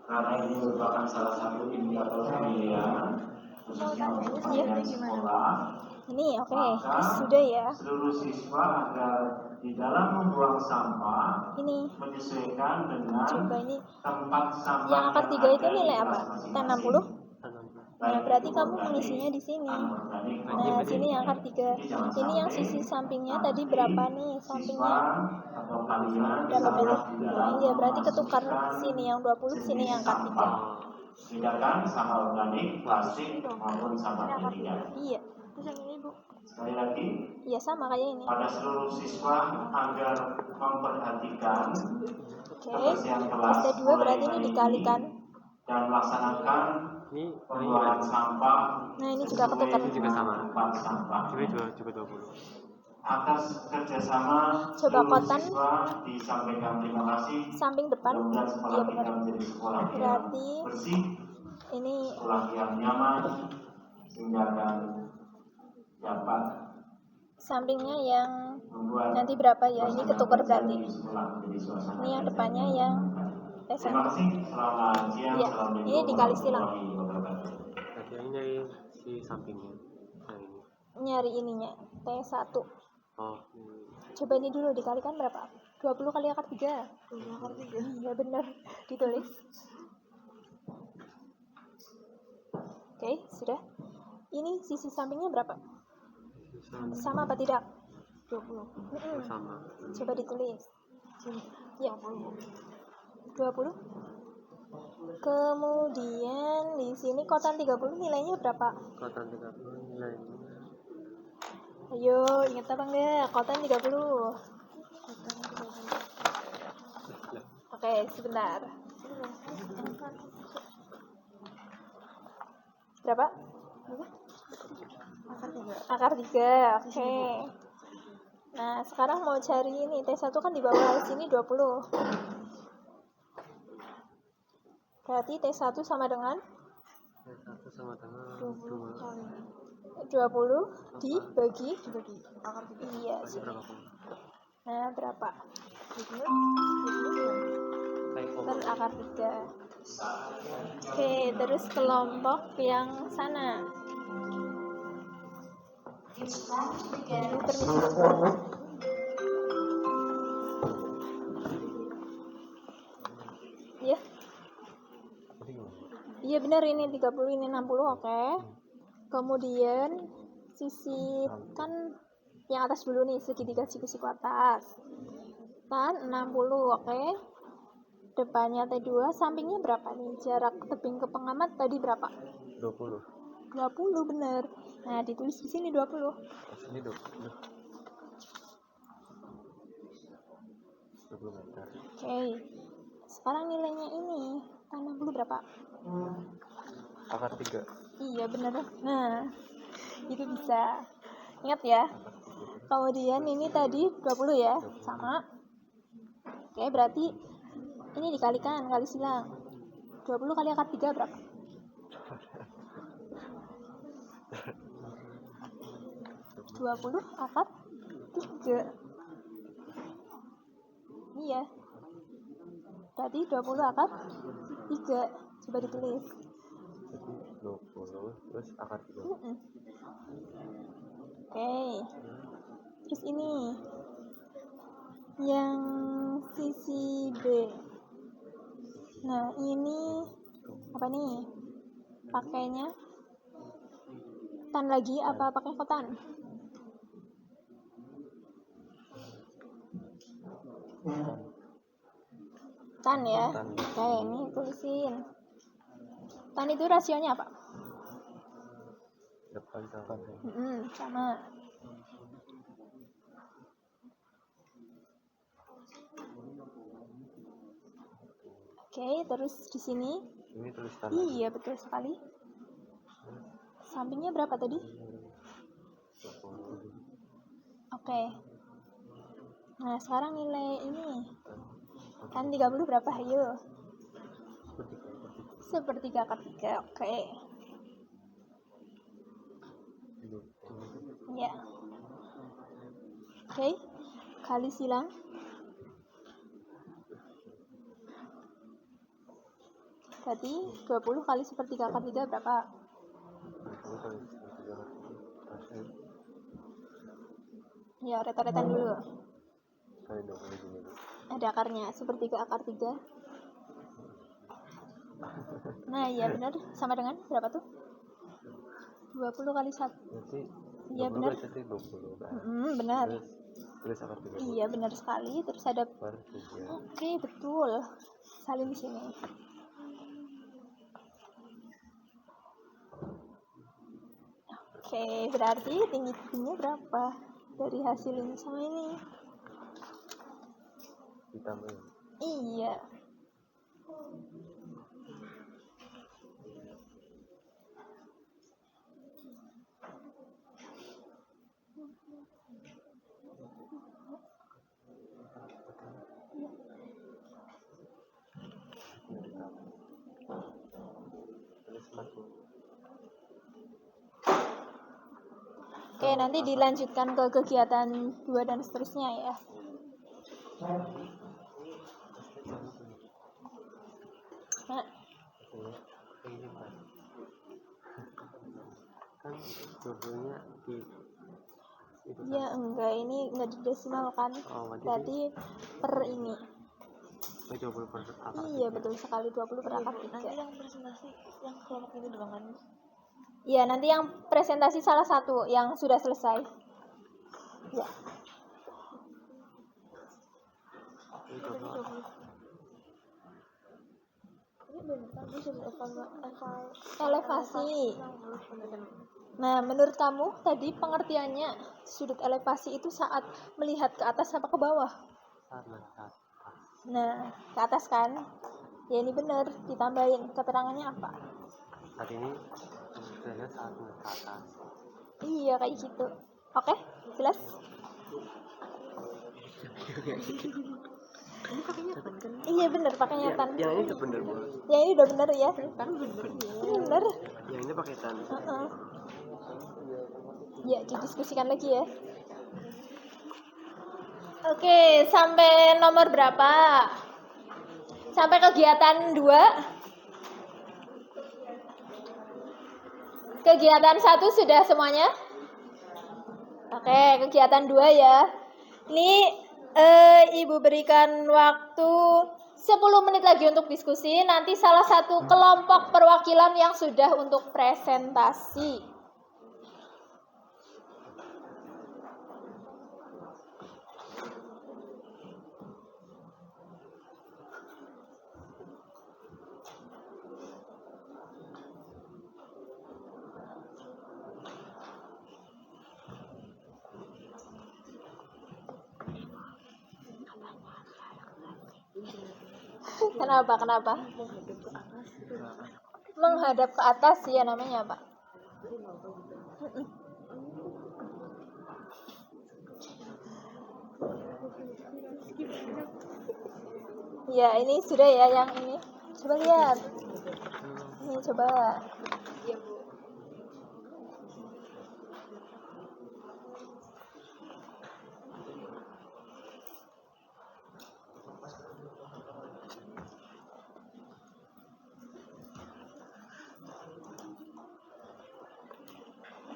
S7: karena ini merupakan salah satu indikator penilaian khususnya untuk penilaian sekolah,
S1: Ini oke,
S7: Maka
S1: sudah ya.
S7: seluruh siswa agar di dalam membuang sampah
S1: Ini
S7: menyesuaikan dengan
S1: coba ini
S7: tempat sampah
S1: yang akar 3 itu
S7: ada di
S1: nilai
S7: kelas
S1: apa?
S7: masing-masing.
S1: Tan 60. Nah,
S7: Baik
S1: berarti
S7: itu
S1: kamu
S7: organik,
S1: mengisinya di sini.
S7: anorganik,
S1: Nah,
S7: maupun
S1: sini yang akar 3.
S7: Jadi jangan
S1: Ini yang
S7: sampai
S1: sisi sampingnya
S7: nanti
S1: tadi berapa nih
S7: siswa
S1: sampingnya?
S7: atau kalian
S1: Berapa meter?
S7: salah di dalam
S1: Iya, berarti ketukar
S7: memasukkan
S1: sini yang 20, sini
S7: jenis
S1: yang akar 3.
S7: sampah. Bedakan sampah organik, plastik maupun sampah tidak.
S1: Iya.
S4: Terus yang ini Bu.
S7: Sekali lagi,
S1: Iya sama kayak ini.
S7: pada seluruh siswa agar memperhatikan
S1: Oke.
S7: kebersihan kelas
S1: ST2
S7: mulai
S1: berarti ini
S7: hari
S1: dikalikan.
S7: dan melaksanakan
S6: Ini
S7: pembuangan sampah
S1: Nah, ini juga
S7: sesuai
S1: ketukar.
S6: Ini juga
S7: dengan
S6: sama.
S7: tempat sampah.
S6: Ini juga 20.
S7: Atas kerjasama
S1: Coba
S7: seluruh
S1: kotan.
S7: siswa disampaikan terima kasih.
S1: Samping depan.
S7: Mudah-mudahan sekolah
S1: Iya
S7: kita
S1: benar.
S7: menjadi sekolah yang
S1: Berarti
S7: bersih,
S1: ini
S7: sekolah yang nyaman, sehingga akan dapat
S1: sampingnya yang
S7: membuat
S1: nanti berapa ya? Ini
S7: suasana
S1: ketukar
S7: belajar
S1: berarti.
S7: di sekolah menjadi suasana
S1: Ini yang
S7: belajar
S1: depannya
S7: yang
S1: yang
S7: menyenangkan.
S1: S1.
S7: Terima kasih. Selamat siang.
S1: Iya,
S7: Assalamualaikum
S1: ini dikali silang.
S7: warahmatullahi wabarakatuh.
S6: Tadi yang ini si sampingnya. Yang ini.
S1: Nyari ininya T1.
S6: Oh,
S1: Coba ini dulu dikalikan berapa? 20 kali akar 3.
S4: 20 akar 3.
S1: Iya benar, ditulis. Oke, sudah. Ini sisi sampingnya berapa? Sama apa tidak?
S4: 20.
S6: sama.
S1: Coba ditulis.
S4: Sini.
S1: Ya. 20. Kemudian di sini kotan 30 nilainya berapa?
S6: Kotan 30 nilainya.
S1: Ayo, ingat apa enggak? Kotan 30. Oke, sebentar. Berapa? Akar 3. Oke. Nah, sekarang mau cari ini T1 kan di bawah sini 20. Berarti T1 sama dengan
S6: 1 sama dengan
S4: 20
S6: 2.
S4: kali
S1: 20 dibagi.
S4: akar 3.
S1: Iya,
S6: Berarti
S1: sini.
S6: berapa koma?
S1: Nah, berapa?
S6: Kayak koma.
S1: Per akar 3. Oke, terus kelompok yang sana. Ini permisi. Iya. Iya benar, ini 30, ini 60, oke. Kemudian sisi kan yang atas dulu nih, segitiga siku-siku atas. Kan 60, oke. Depannya T2, sampingnya berapa nih? Jarak tebing ke pengamat tadi berapa?
S6: 20.
S1: 20 bener. Nah, ditulis di sini 20.
S6: Sini 20. 20 meter.
S1: Oke. Sekarang nilainya ini. Tan 60 berapa?
S6: Akar 3.
S1: Iya bener. Nah, itu bisa. Ingat ya. Kemudian ini tadi 20 ya. Sama. Oke, berarti ini dikalikan, kali silang. 20 kali akar 3 berapa? 20 akar 3. Iya. Berarti 20 akar 3. Coba ditulis.
S6: Jadi 20 terus akar 3.
S1: Oke. Terus ini yang sisi B. Nah, ini apa nih? Pakainya tan lagi apa pakai kotan? Tan ya.
S6: Tan.
S1: Oke, ini tulisin. Tan itu rasionya apa?
S6: Depan sama.
S1: Sama. Oke, terus di sini.
S6: Ini tulis tan.
S1: Iya, betul sekali. Sampingnya berapa tadi?
S6: 20.
S1: Oke. Nah, sekarang nilai ini. Kan 30 berapa? Ayo. Sepertiga akar 3. Oke. Ya. Oke. Kali silang. Berarti 20 kali sepertiga akar 3 berapa?
S6: 20 kali 1/3.
S1: Ya, ret-retan dulu.
S6: Kali 20 gini dulu.
S1: Ada akarnya, sepertiga akar 3. Nah, iya benar. Sama dengan berapa tuh? 20 kali 1.
S6: Berarti
S1: Iya,
S6: 20
S1: benar.
S6: kali 1 20 kan.
S1: Benar.
S6: Terus akar 30.
S1: Iya, benar sekali. Terus ada
S6: Per 3.
S1: Oke, betul. Salin di sini. Oke, berarti tinggi-tingginya berapa dari hasil ini sama ini?
S6: Ditambahin.
S1: Iya.
S6: Terus masuk.
S1: Oke, nanti dilanjutkan ke kegiatan 2 dan seterusnya ya. Nah,
S6: Ini kan. Kan 20-nya di itu kan.
S1: ya enggak, ini enggak didesimalkan.
S6: Oh,
S1: Berarti per ini.
S6: 20 per akar.
S1: Iya, betul sekali 20 per akar 3.
S4: Nanti yang presentasi yang kelompok ini doang kan?
S1: Iya, nanti yang presentasi salah satu yang sudah selesai. Ya.
S6: Ini 20.
S4: Ini bener kan bisa
S1: Elevasi. Nah, menurut kamu tadi pengertiannya sudut elevasi itu saat melihat ke atas apa ke bawah?
S6: Saat melihat.
S1: Nah, ke atas kan? Ya ini benar, ditambahin keterangannya apa?
S6: Saat ini saya saat melihat ke atas.
S1: Iya, kayak gitu. Oke, jelas?
S4: ini pakai nyatan kan?
S1: Iya benar, pakai nyatan.
S6: Yang ini tuh bener Bu.
S1: Yang ini udah benar ya?
S4: Kan bener ya.
S1: Benar.
S6: Yang ini pakai tan.
S1: Ya, didiskusikan lagi ya. Oke, sampai nomor berapa? Sampai kegiatan 2. Kegiatan 1 sudah semuanya? Oke, kegiatan 2 ya. Ini Ibu berikan waktu 10 menit lagi untuk diskusi. Nanti salah satu kelompok perwakilan yang sudah untuk presentasi. Kenapa? Menghadap ke atas ya namanya, Pak. Ya, ini sudah ya yang ini. Coba lihat. Ini coba.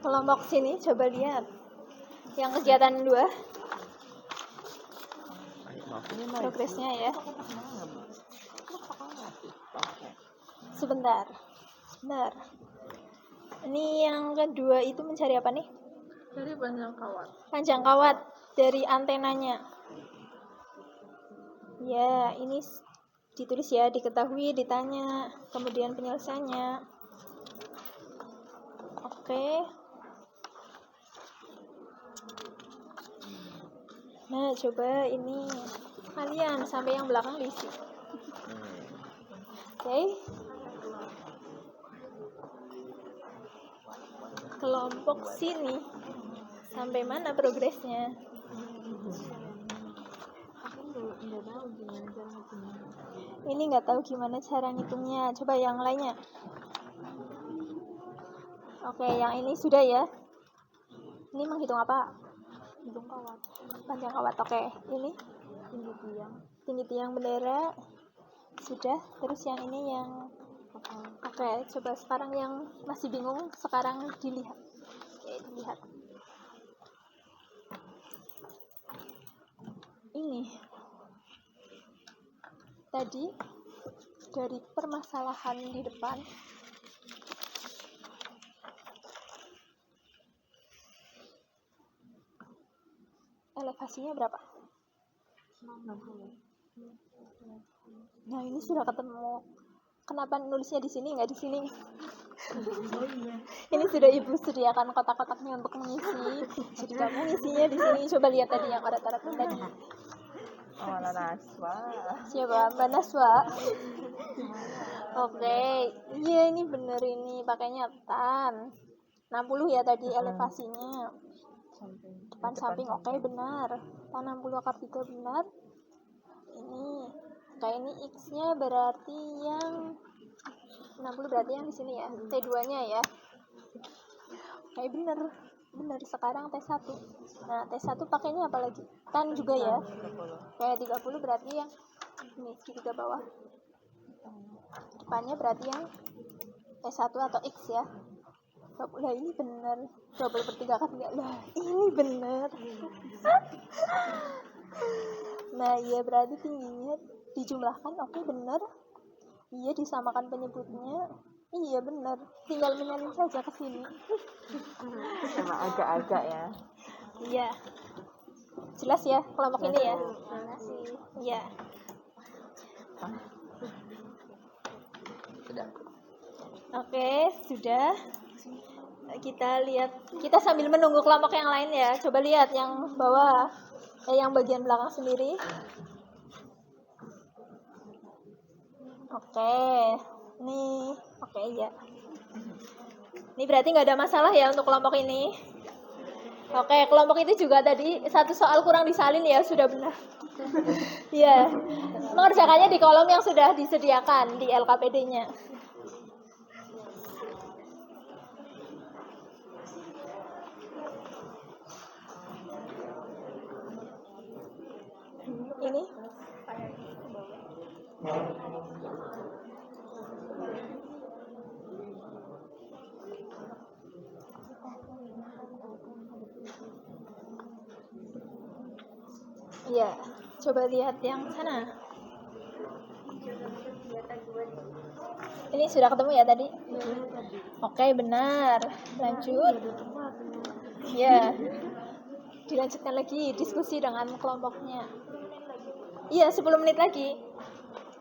S1: Kelompok sini coba lihat. Yang kegiatan 2. Ini progresnya ya. Sebentar. Ini yang kedua itu mencari apa nih?
S4: Dari panjang kawat.
S1: Panjang kawat dari antenanya. Ya, ini ditulis ya, diketahui, ditanya, kemudian penyelesaiannya. Oke. Nah, coba ini kalian sampai yang belakang diisi. Oke. Kelompok sini sampai mana progresnya? Ini nggak tahu gimana cara ngitungnya. Coba yang lainnya. Oke, yang ini sudah ya. Ini menghitung apa?
S4: Hidung kawat.
S1: Panjang kawat. Oke, ini tinggi tiang bendera sudah. Terus yang ini yang oke, coba sekarang yang masih bingung sekarang dilihat. Oke, dilihat. ini tadi dari permasalahan di depan elevasinya berapa? Nah, ini sudah ketemu. Kenapa nulisnya di sini nggak di sini? Ini sudah Ibu sediakan kotak-kotaknya untuk mengisi. Jadi kamu ngisinya di sini. Coba lihat tadi yang orat-orat tadi.
S4: Oh, Naswa.
S1: Siapa? Mbak Naswa. Oke. Iya, ini bener ini pakainya tan. 60 ya tadi elevasinya. Depan samping oke benar. Tan 60 akar 3 benar. Ini kayak ini X-nya berarti yang 60 berarti yang di sini ya. T2-nya ya. Kayak bener. Bener sekarang T1. Nah, T1 pakainya apa lagi? Tan juga ya. Kayak 30 berarti yang ini segitiga bawah. Depannya berarti yang T1 atau X ya. Lah ini bener. 20/3 kan enggak lah. Ini bener. Nah, iya berarti tingginya dijumlahkan oke bener. Iya disamakan penyebutnya. Iya bener. Tinggal menyalin saja ke sini.
S4: Sama agak-agak ya.
S1: Iya. Jelas ya kelompok ini ya? Iya.
S2: Sudah.
S1: Oke, sudah. Kita lihat, kita sambil menunggu kelompok yang lain ya. Coba lihat yang bawah, yang bagian belakang sendiri. Oke, nih, oke ya. Ini berarti nggak ada masalah ya untuk kelompok ini. Oke, kelompok itu juga tadi satu soal kurang disalin ya, sudah benar. Iya, mengerjakannya di kolom yang sudah disediakan di LKPD-nya. Ini iya, coba lihat yang sana. Ini sudah ketemu ya tadi? Oke, benar. Lanjut. Ya. Dilanjutkan lagi diskusi dengan kelompoknya. Iya, 10 menit lagi.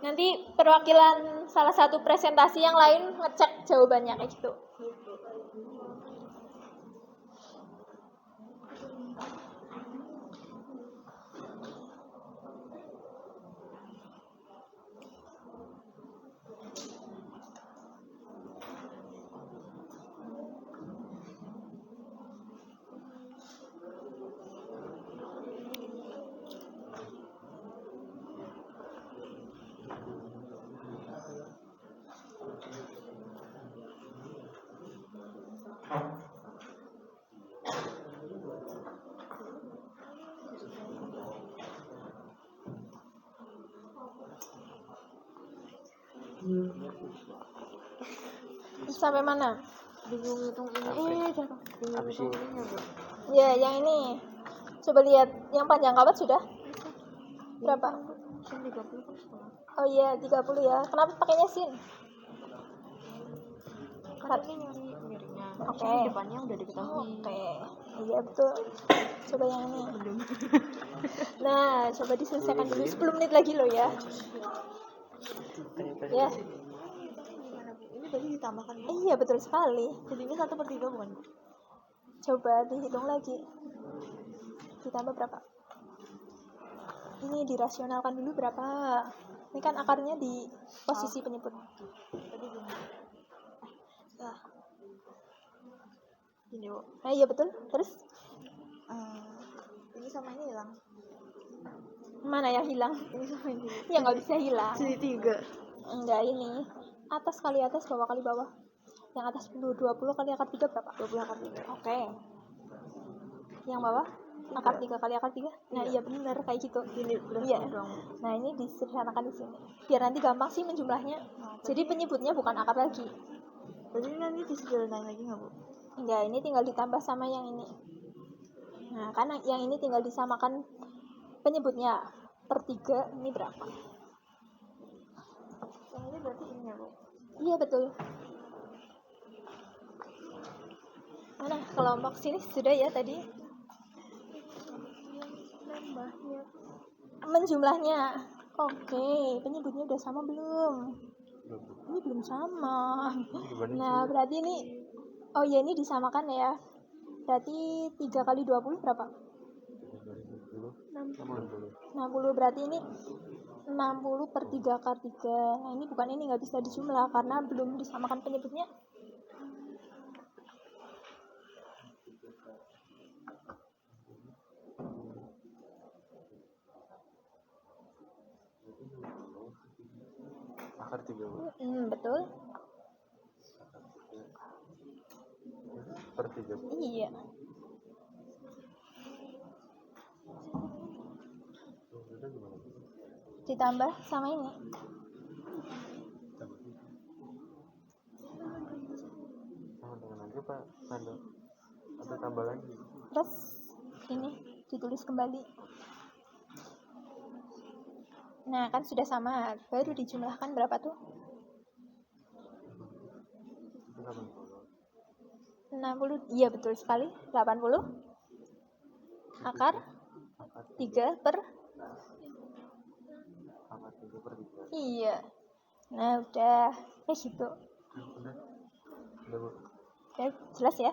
S1: Nanti perwakilan salah satu presentasi yang lain ngecek jawabannya kayak gitu. Sampai mana?
S4: Bingung hitung ini. Jatuh.
S6: Habis ini.
S1: Ya, yang ini. Coba lihat yang panjang kawat sudah. Berapa?
S4: Sin 30 kan setengah.
S1: Oh iya, 30 ya. Kenapa pakainya sin?
S4: Kan ini nyari miringnya.
S1: Oke.
S4: Ini depannya udah diketahui.
S1: Oke. Iya betul. Coba yang ini. Nah, coba diselesaikan dulu 10 menit lagi loh ya. Ya.
S4: Ini tadi ditambahkan.
S1: Iya betul sekali.
S4: Jadinya 1/3 bukan?
S1: Coba dihitung lagi. Ditambah berapa? Ini dirasionalkan dulu berapa? Ini kan akarnya di posisi penyebut.
S4: Tadi gini. Nah. Gini, Bu.
S1: Nah, iya betul. Terus
S4: Ini sama ini hilang.
S1: mana yang hilang?
S4: Ini sama ini.
S1: Ya nggak bisa hilang.
S4: Jadi 3.
S1: Enggak ini. Atas kali atas, bawah kali bawah. Yang atas 20 kali akar 3 berapa?
S4: 20 akar 3.
S1: Oke. Yang bawah? Akar 3 kali akar 3? Nah, iya benar kayak gitu.
S4: Ini udah
S1: Iya.
S4: dong.
S1: Nah, ini disederhanakan di sini. Biar nanti gampang sih menjumlahnya. Jadi penyebutnya bukan akar lagi.
S4: Jadi nanti disederhanain lagi nggak, Bu?
S1: Enggak, ini tinggal ditambah sama yang ini. Nah, karena yang ini tinggal disamakan penyebutnya per 3 ini berapa?
S4: Yang ini berarti ini ya, Bu.
S1: Iya betul. Mana kelompok sini sudah ya tadi?
S4: Nambahnya.
S1: Menjumlahnya. Oke, penyebutnya udah sama belum? Ini belum sama. Nah, berarti ini oh ya ini disamakan ya. Berarti 3 kali 20 berapa? 60. Berarti ini 60 per 3 kali 3. Nah, ini bukan ini nggak bisa dijumlah karena belum disamakan penyebutnya.
S6: Akar 3
S1: Betul.
S6: per 3.
S1: Iya. Ditambah sama ini.
S6: Sama dengan aja Pak Nando. Atau tambah lagi.
S1: Terus ini ditulis kembali. Nah, kan sudah sama. Baru dijumlahkan berapa tuh? 60. Iya, betul sekali. 80. Akar 3 per
S6: Akar 3 per 3.
S1: iya. Nah, udah kayak gitu.
S6: Udah Bu.
S1: Oke, jelas ya?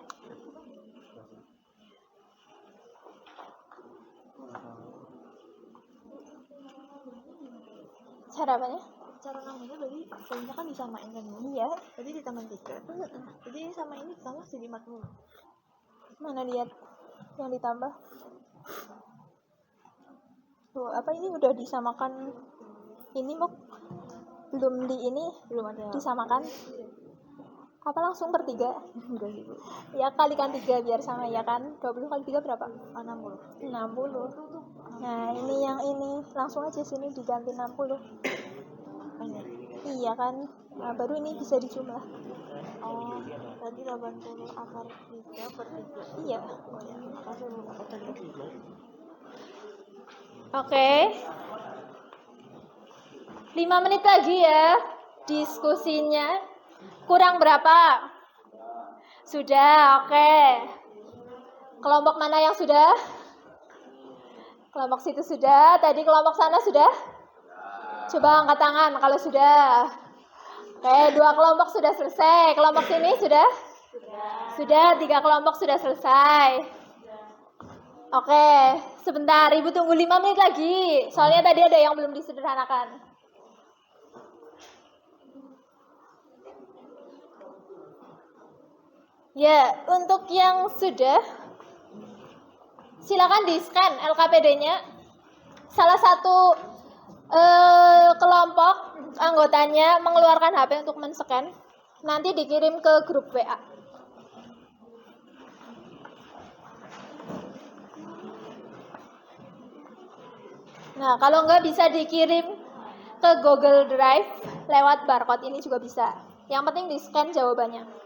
S1: Cara apanya?
S4: Cara nambahnya berarti poinnya kan disamain kan, Bu?
S1: Iya.
S4: Jadi ditambah 3. Jadi sama ini ditambah jadi 40.
S1: Mana lihat yang ditambah? Tuh, apa ini udah disamakan ini mau belum di ini
S4: Belum ada.
S1: disamakan? Apa langsung per 3?
S4: Udah gitu.
S1: Ya kalikan 3 biar sama ya kan? 20 kali 3 berapa?
S4: 60.
S1: 60. Nah, ini yang ini langsung aja sini diganti 60.
S4: Ini.
S1: Iya kan? Nah, baru ini bisa dijumlah.
S4: Oh, berarti 80 akar 3 per 3.
S1: Iya.
S4: Oh ya, makasih Bu. Aku tadi.
S1: Oke. 5 menit lagi ya diskusinya. Kurang berapa? Sudah, oke. Kelompok mana yang sudah? Kelompok situ sudah. Tadi kelompok sana sudah? Coba angkat tangan kalau sudah. Oke, 2 kelompok sudah selesai. Kelompok sini sudah? Sudah, 3 kelompok sudah selesai. Oke, sebentar. Ibu tunggu 5 menit lagi. Soalnya tadi ada yang belum disederhanakan. Ya, untuk yang sudah, silakan di-scan LKPD-nya. Salah satu kelompok anggotanya mengeluarkan HP untuk men-scan. Nanti dikirim ke grup WA. Nah, kalau nggak bisa dikirim ke Google Drive lewat barcode ini juga bisa. Yang penting di-scan jawabannya.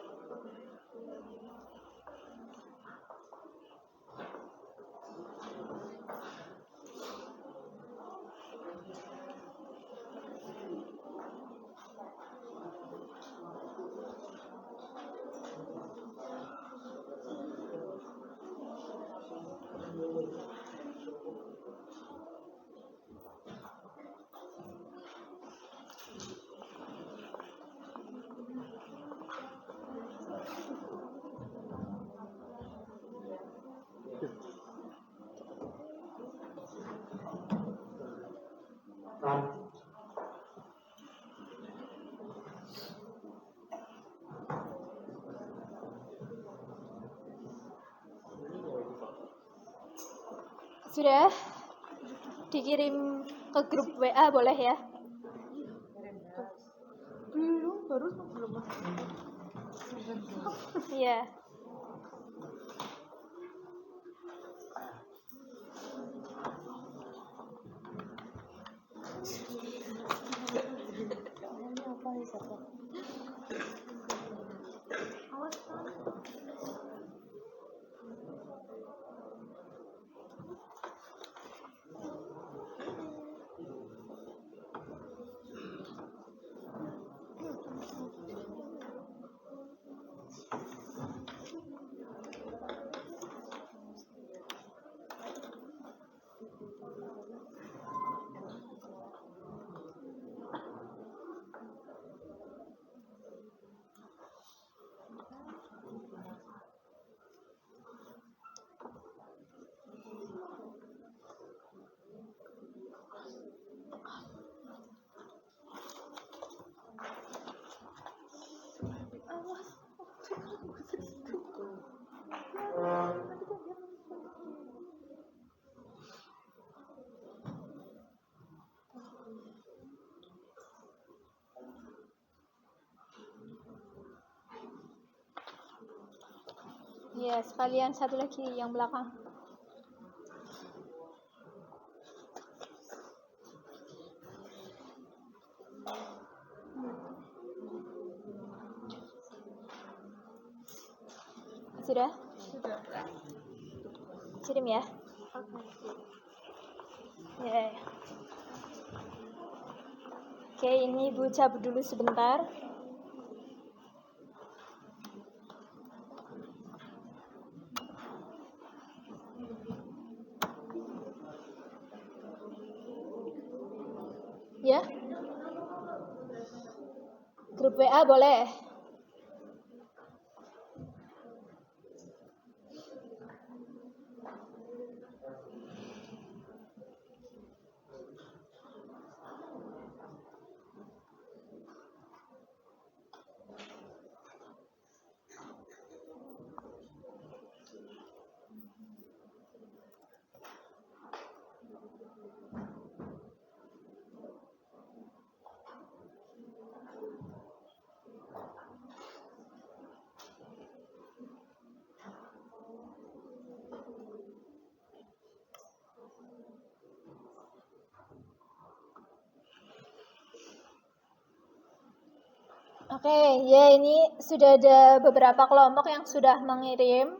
S1: Sudah dikirim ke grup WA boleh ya?
S4: Belum, baru belum.
S1: Iya. Ya, sekalian satu lagi yang belakang. Sudah? Kirim ya. Ya. Oke, ini Ibu cabut dulu sebentar. Ya. Grup WA boleh. Oke, ya ini sudah ada beberapa kelompok yang sudah mengirim.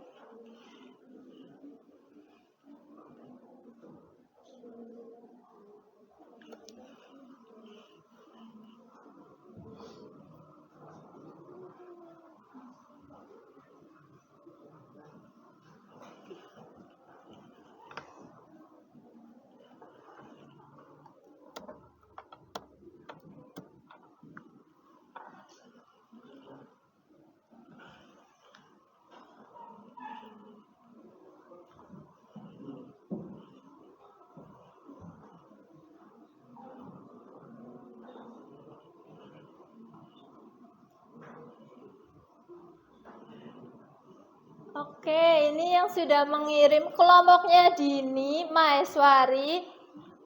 S1: Oke, ini yang sudah mengirim kelompoknya Dini, Maeswari,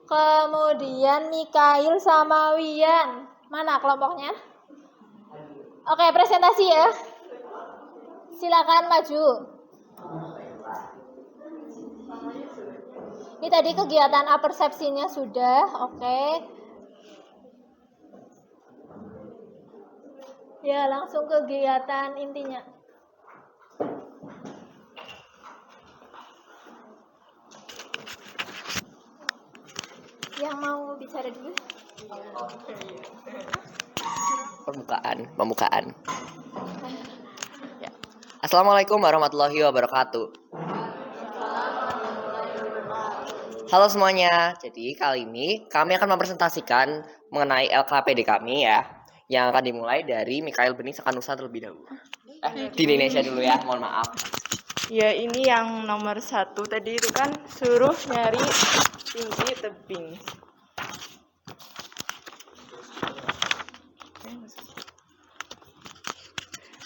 S1: kemudian Mikail sama Wian. Mana kelompoknya? Oke, presentasi ya. Silakan maju. Ini tadi kegiatan apersepsinya sudah, oke. Ya, langsung kegiatan intinya. Yang mau bicara dulu?
S2: Pembukaan. Ya. Assalamualaikum warahmatullahi wabarakatuh. Halo semuanya. Jadi kali ini kami akan mempresentasikan mengenai LKPD kami ya, yang akan dimulai dari Mikail Bening Sekanusa terlebih dahulu. Di Indonesia dulu ya, mohon maaf.
S8: Ya, ini yang nomor 1 tadi itu kan suruh nyari tinggi tebing.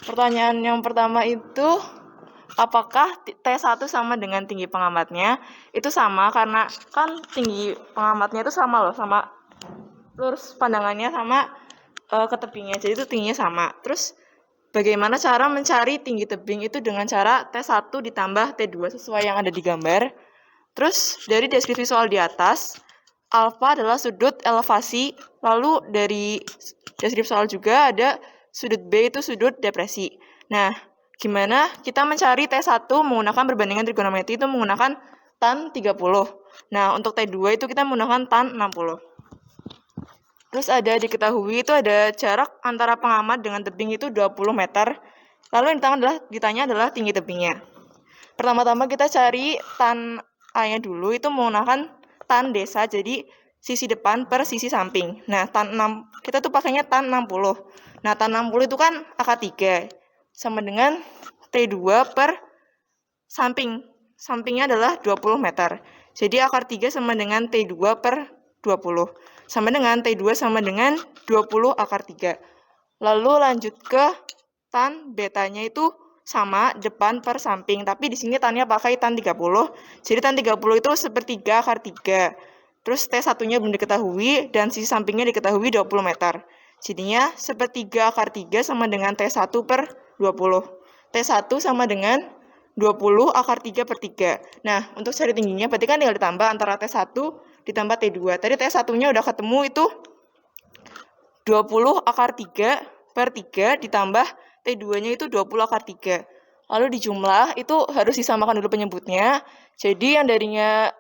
S8: Pertanyaan yang pertama itu, apakah T1 sama dengan tinggi pengamatnya? Itu sama karena kan tinggi pengamatnya itu sama loh, sama lurus pandangannya sama ke tebingnya, jadi itu tingginya sama. Terus bagaimana cara mencari tinggi tebing itu dengan cara T1 ditambah T2 sesuai yang ada di gambar. Terus dari deskripsi soal di atas, alfa adalah sudut elevasi, lalu dari deskripsi soal juga ada sudut B itu sudut depresi. Nah, gimana kita mencari T1 menggunakan perbandingan trigonometri itu menggunakan tan 30. Nah, untuk T2 itu kita menggunakan tan 60. Terus ada diketahui itu ada jarak antara pengamat dengan tebing itu 20 meter. Lalu yang ditanya adalah tinggi tebingnya. Pertama-tama kita cari tan A-nya dulu, itu menggunakan tan desa, jadi sisi depan per sisi samping. Nah, tan 6, kita tuh pakainya tan 60. Nah, tan 60 itu kan akar 3, sama dengan T2 per samping. Sampingnya adalah 20 meter. Jadi akar 3 sama dengan T2 per 20. Sama dengan T2 sama dengan 20 akar 3. Lalu lanjut ke tan betanya itu sama depan per samping. Tapi di sini tannya pakai tan 30. Jadi tan 30 itu sepertiga akar 3. Terus T1-nya belum diketahui dan sisi sampingnya diketahui 20 meter. Jadinya sepertiga akar 3 sama dengan T1 per 20. T1 sama dengan 20 akar 3 per 3. Nah, untuk cari tingginya berarti kan tinggal ditambah antara T1 ditambah T2. Tadi T1-nya udah ketemu itu 20 akar 3 per 3 ditambah T2-nya itu 20 akar 3. Lalu dijumlah itu harus disamakan dulu penyebutnya. Jadi yang darinya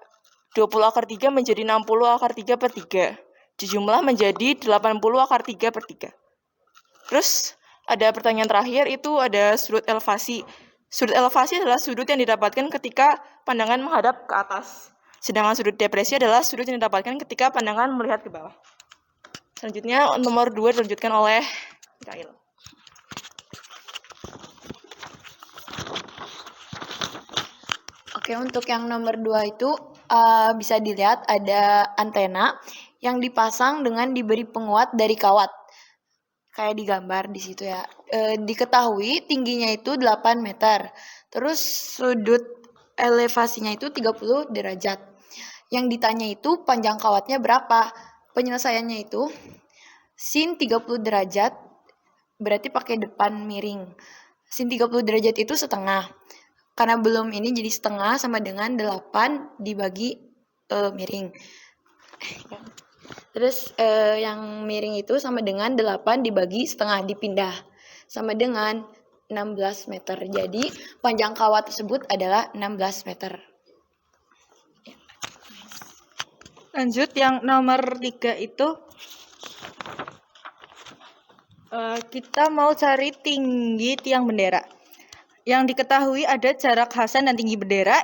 S8: 20 akar 3 menjadi 60 akar 3 per 3. Dijumlah menjadi 80 akar 3 per 3. Terus ada pertanyaan terakhir itu ada sudut elevasi. Sudut elevasi adalah sudut yang didapatkan ketika pandangan menghadap ke atas. Sedangkan sudut depresi adalah sudut yang didapatkan ketika pandangan melihat ke bawah. Selanjutnya nomor 2 dilanjutkan oleh Mikail.
S9: Oke, untuk yang nomor 2 itu bisa dilihat ada antena yang dipasang dengan diberi penguat dari kawat. Kayak digambar di situ ya. Diketahui tingginya itu 8 meter. Terus sudut elevasinya itu 30 derajat. Yang ditanya itu panjang kawatnya berapa? Penyelesaiannya itu sin 30 derajat berarti pakai depan miring. Sin 30 derajat itu setengah. Karena belum ini jadi setengah sama dengan 8 dibagi miring. Terus yang miring itu sama dengan 8 dibagi setengah dipindah. Sama dengan 16 meter. Jadi panjang kawat tersebut adalah 16 meter.
S4: Lanjut yang nomor 3 itu kita mau cari tinggi tiang bendera. Yang diketahui ada jarak Hasan dan tinggi bendera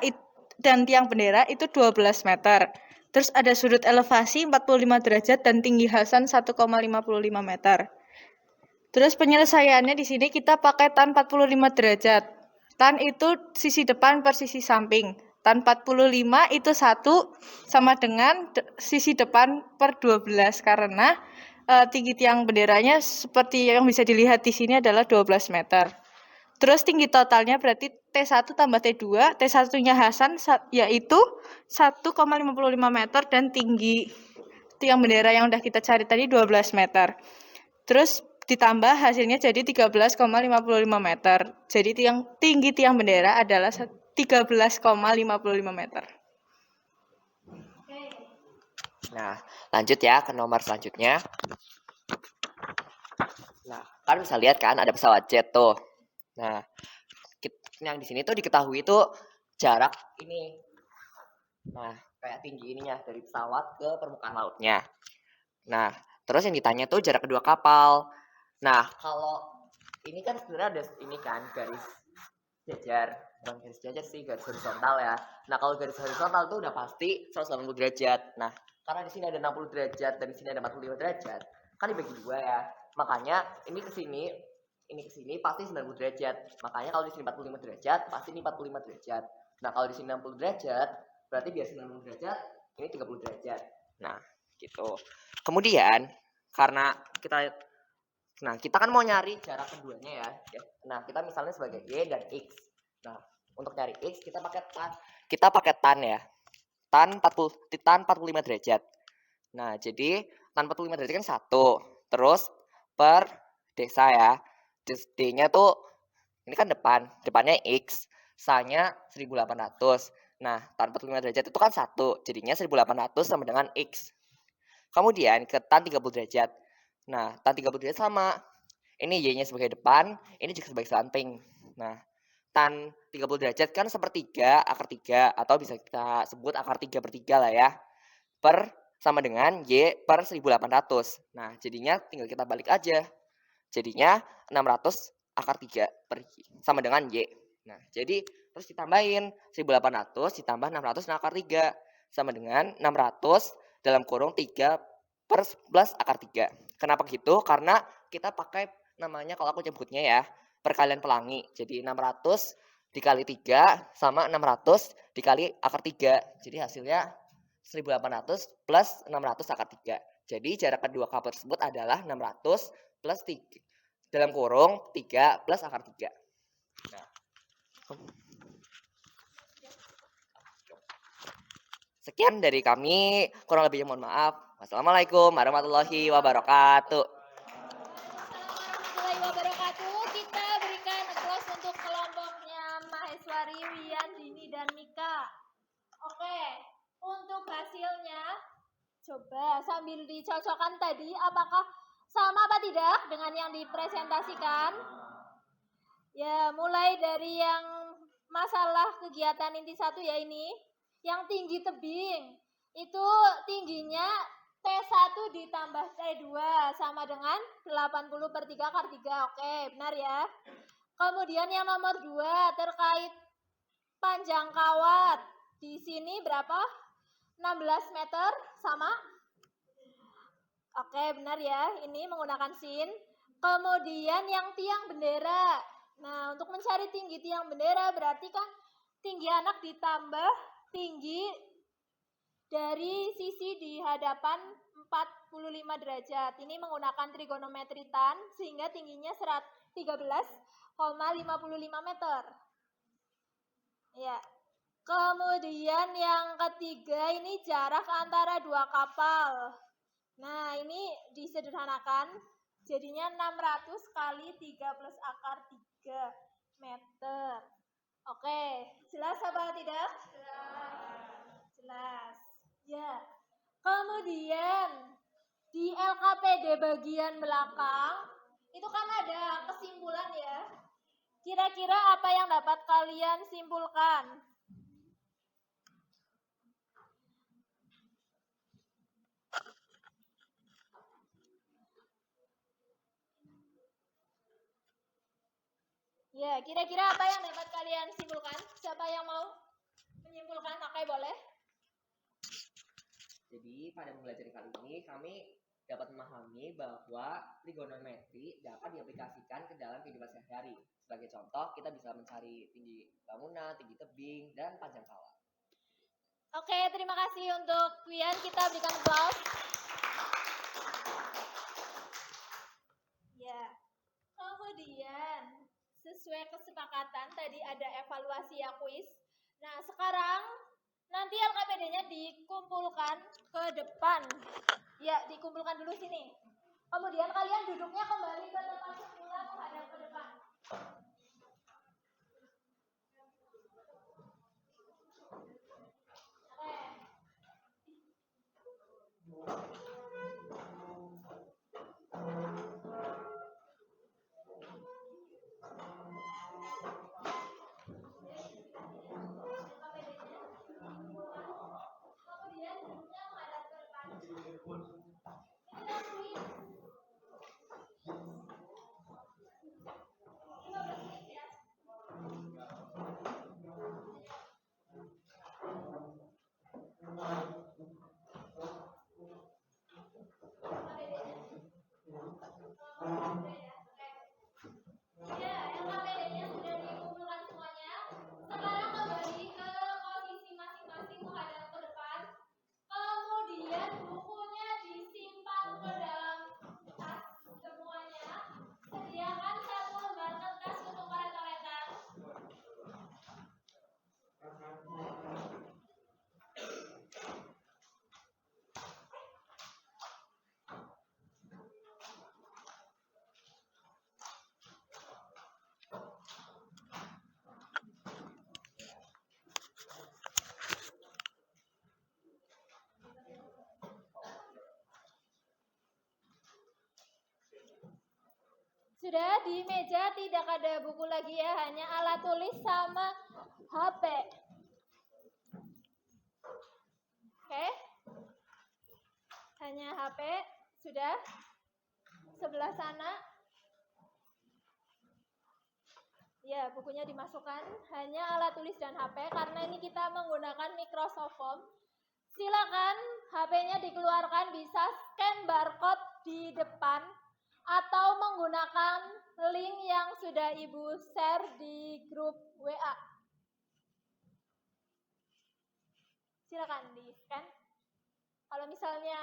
S4: dan tiang bendera itu 12 meter. Terus ada sudut elevasi 45 derajat dan tinggi Hasan 1,55 meter. Terus penyelesaiannya di sini kita pakai tan 45 derajat. Tan itu sisi depan per sisi samping. Tan 45 itu 1 sama dengan sisi depan per 12 karena tinggi tiang benderanya seperti yang bisa dilihat di sini adalah 12 meter. Terus tinggi totalnya berarti T1 tambah T2, T1-nya Hasan yaitu 1,55 meter dan tinggi tiang bendera yang udah kita cari tadi 12 meter. Terus ditambah hasilnya jadi 13,55 meter. Jadi tinggi tiang bendera adalah 13,55 meter.
S2: Nah, lanjut ya ke nomor selanjutnya. Nah, kan bisa lihat kan ada pesawat jet tuh. Nah, yang di sini tuh diketahui itu jarak ini. Nah, kayak tinggi ininya dari pesawat ke permukaan lautnya. Nah, terus yang ditanya tuh jarak kedua kapal. Nah, kalau ini kan sebenarnya ada ini kan garis jajar, bukan garis jajar sih, garis horizontal ya. Nah, kalau garis horizontal tuh udah pasti 180 derajat. Nah, karena di sini ada 60 derajat dan di sini ada 45 derajat, kan dibagi dua ya. Makanya ini ke sini pasti 90 derajat. Makanya kalau di sini 45 derajat, pasti ini 45 derajat. Nah, kalau di sini 60 derajat, berarti biar 90 derajat, ini 30 derajat. Nah, gitu. Kemudian, karena kita kan mau nyari jarak keduanya ya. Nah, kita misalnya sebagai Y dan X. Nah, untuk nyari X, kita pakai tan ya. Tan 45 derajat. Nah, jadi tan 45 derajat kan 1. Terus per desa ya. D-nya tuh ini kan depannya X, S-nya 1800. Nah, tan 45 derajat itu kan 1, jadinya 1800 sama dengan X. Kemudian ke tan 30 derajat. Nah, tan 30 derajat sama. Ini Y-nya sebagai depan, ini juga sebagai samping. Nah, tan 30 derajat kan sepertiga akar 3 atau bisa kita sebut akar 3 per 3 lah ya. Sama dengan Y per 1800. Nah, jadinya tinggal kita balik aja. Jadinya 600 akar 3 sama dengan Y. Nah, jadi terus ditambahin 1800 ditambah 600 akar 3 sama dengan 600 dalam kurung 3 per 11 akar 3. Kenapa gitu? Karena kita pakai namanya, kalau aku nyebutnya ya, perkalian pelangi. Jadi 600 dikali 3 sama 600 dikali akar 3. Jadi hasilnya 1800 plus 600 akar 3. Jadi jarak kedua kapal tersebut adalah 600 plus dalam kurung 3 plus akar 3. Nah. Sekian dari kami, kurang lebihnya mohon maaf. Wassalamualaikum warahmatullahi wabarakatuh.
S1: Warahmatullahi wabarakatuh. Kita berikan aplaus untuk kelompoknya Maheswari, Wian, Dini, dan Mika. Oke, untuk hasilnya coba sambil dicocokkan tadi apakah sama apa tidak dengan yang dipresentasikan? Ya, mulai dari yang masalah kegiatan inti 1 ya ini, yang tinggi tebing itu tingginya T1 ditambah T2 sama dengan 80/3 akar 3. Oke, benar ya. Kemudian yang nomor 2 terkait panjang kawat. Di sini berapa? 16 meter sama? Oke, benar ya. Ini menggunakan sin. Kemudian yang tiang bendera. Nah, untuk mencari tinggi tiang bendera berarti kan tinggi anak ditambah tinggi dari sisi di hadapan 45 derajat. Ini menggunakan trigonometri tan sehingga tingginya 13,55 meter. Ya. Kemudian yang ketiga ini jarak antara 2 kapal. Nah, ini disederhanakan jadinya 600 kali 3 plus akar 3 meter. Oke, jelas apa tidak? Jelas. Ya. Kemudian di LKPD bagian belakang itu kan ada kesimpulan ya. Kira-kira apa yang dapat kalian simpulkan? Ya, kira-kira apa yang dapat kalian simpulkan? Siapa yang mau menyimpulkan? Oke, boleh.
S2: Jadi pada pembelajaran kali ini kami dapat memahami bahwa trigonometri dapat diaplikasikan ke dalam kehidupan sehari-hari. Sebagai contoh, kita bisa mencari tinggi bangunan, tinggi tebing, dan panjang kawat.
S1: Oke, terima kasih untuk Wian. Kita berikan aplaus. Ya. Kemudian sesuai kesepakatan tadi ada evaluasi ya kuis. Nah, sekarang nanti LKPD-nya dikumpulkan ke depan. Ya, dikumpulkan dulu sini. Kemudian kalian duduknya kembali ke tempat semula menghadap ke depan. Kemudian duduknya menghadap ke depan. Ya, LKPD-nya sudah dikumpulkan semuanya. Sekarang kembali ke posisi masing-masing menghadap ke depan. Kemudian bukunya disimpan ke dalam tas semuanya. Sediakan 1 lembar kertas untuk coret-coretan. Sudah di meja tidak ada buku lagi ya, hanya alat tulis sama HP. Oke? Hanya HP, sudah? Sebelah sana. Ya, bukunya dimasukkan, hanya alat tulis dan HP karena ini kita menggunakan Microsoft Form. Silakan HP-nya dikeluarkan, bisa scan barcode di depan atau menggunakan link yang sudah Ibu share di grup WA. Silakan di-scan. Kalau misalnya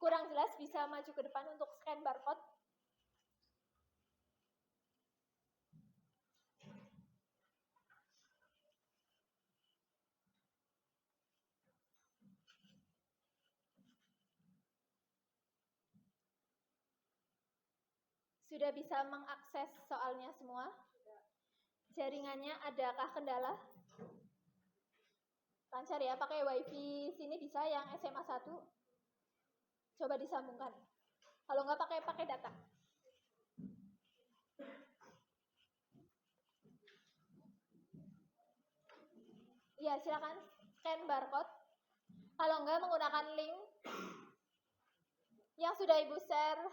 S1: kurang jelas bisa maju ke depan untuk scan barcode. Sudah bisa mengakses soalnya semua? Jaringannya adakah kendala? Lancar ya, pakai wifi sini bisa yang SMA 1. Coba disambungkan. Kalau nggak pakai data. Iya, silakan scan barcode. Kalau nggak menggunakan link yang sudah Ibu share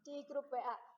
S1: di grup WA.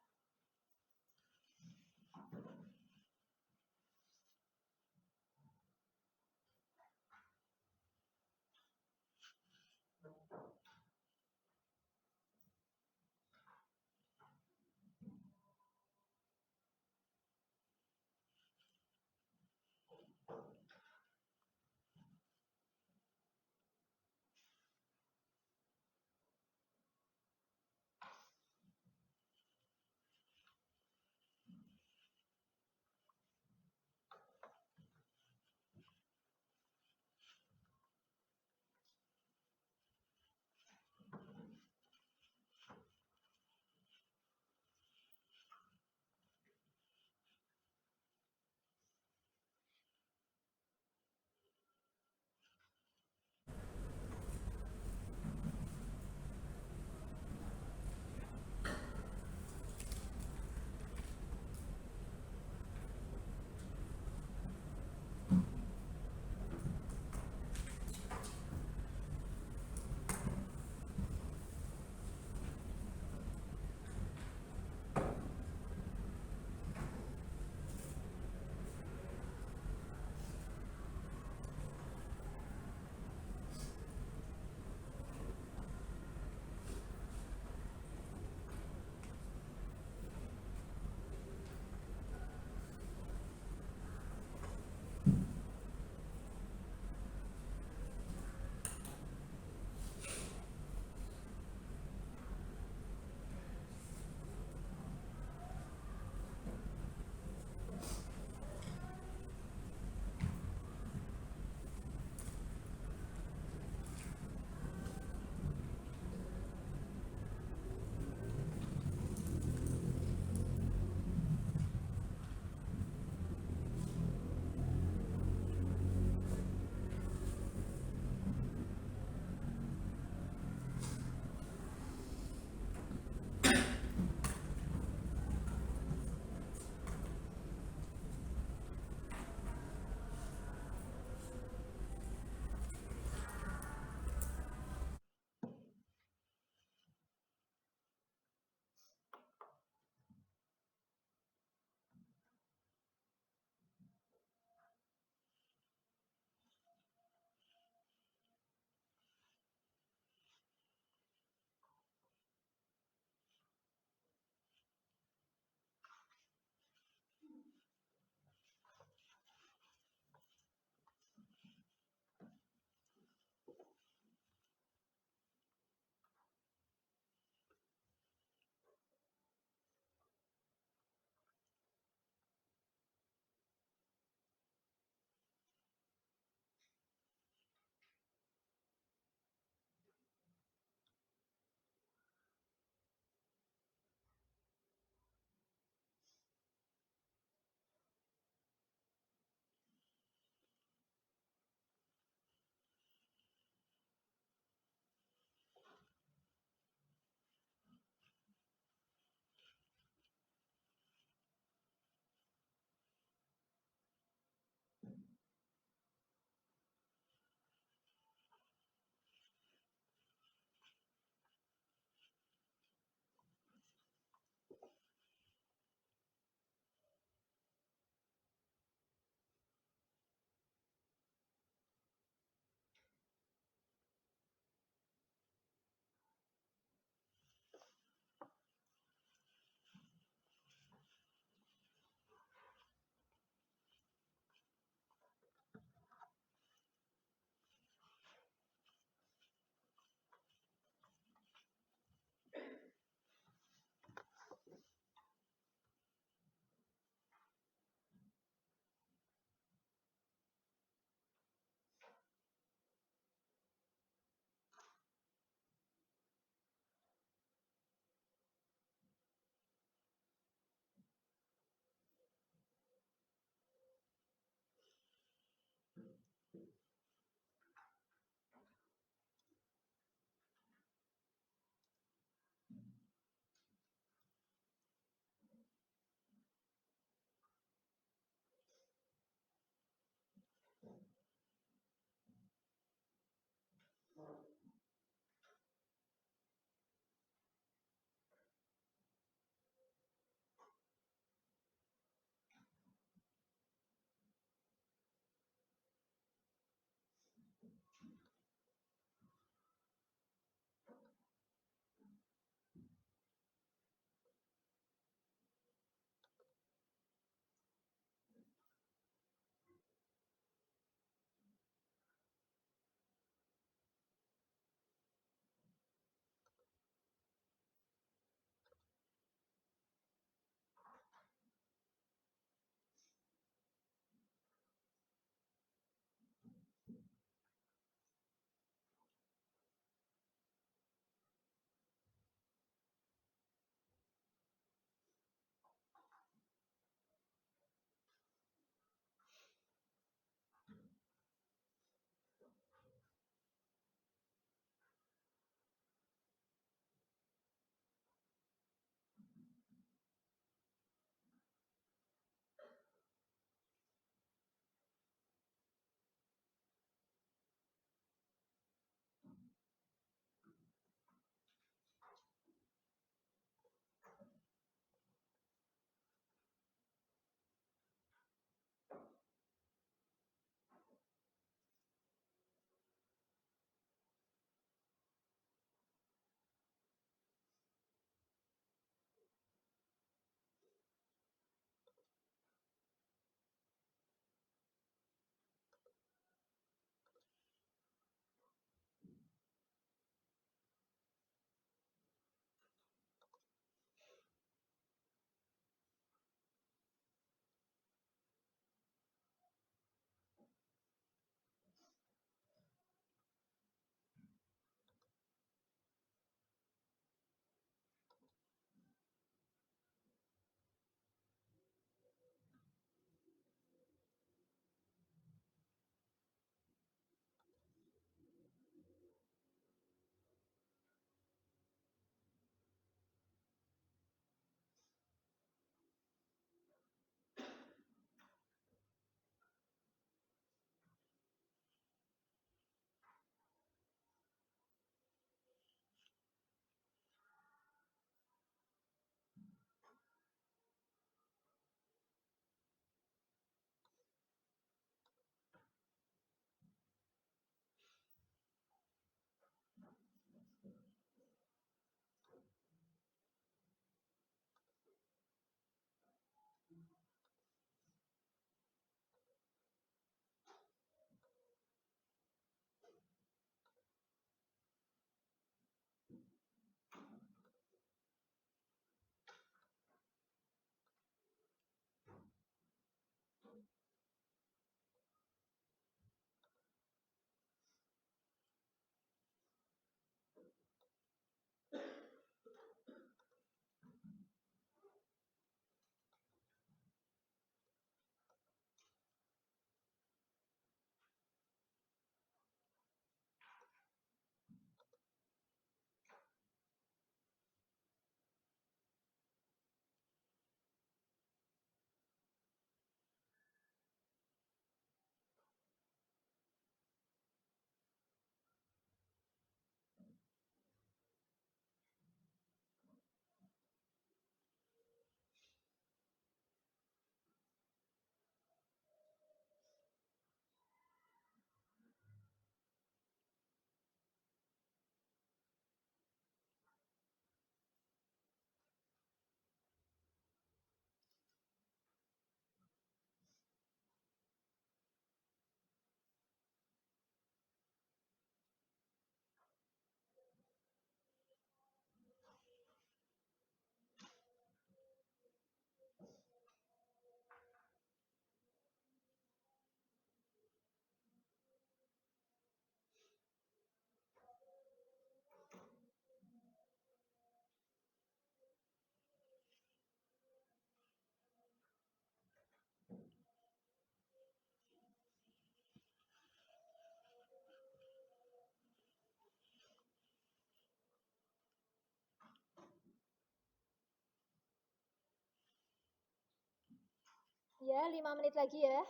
S1: Ya, 5 menit lagi ya.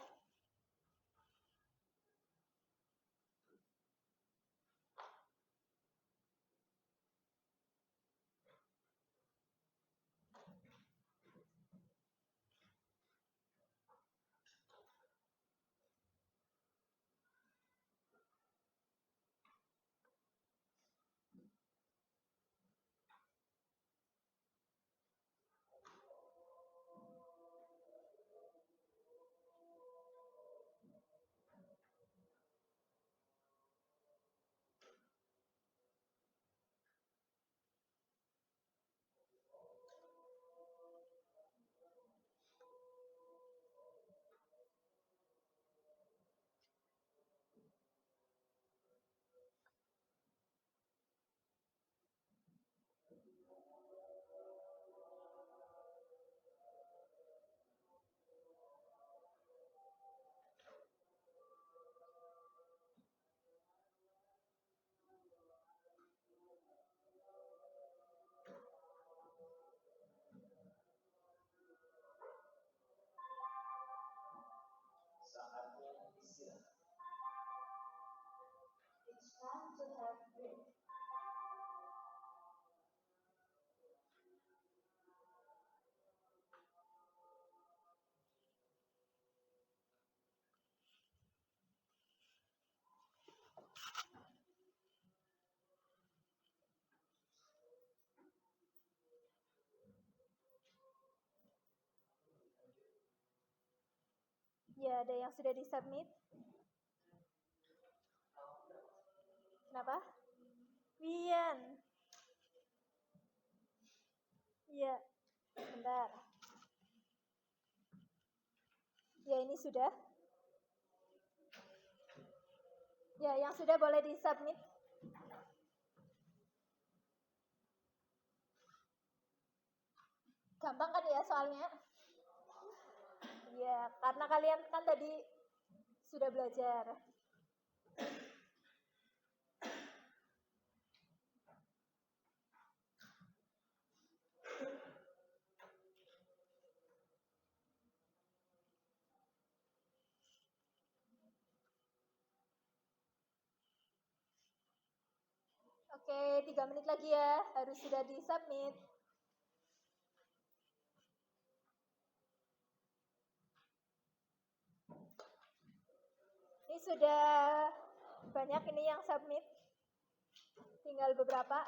S5: Saatnya istirahat. It's time to have break.
S1: Ya, ada yang sudah disubmit. Kenapa? Wian. Ya, bentar. Ya, ini sudah. Ya, yang sudah boleh disubmit. Gampang kan ya soalnya? Ya, karena kalian kan tadi sudah belajar. Oke, 3 menit lagi ya. Harus sudah disubmit. Ini sudah banyak ini yang submit. Tinggal beberapa.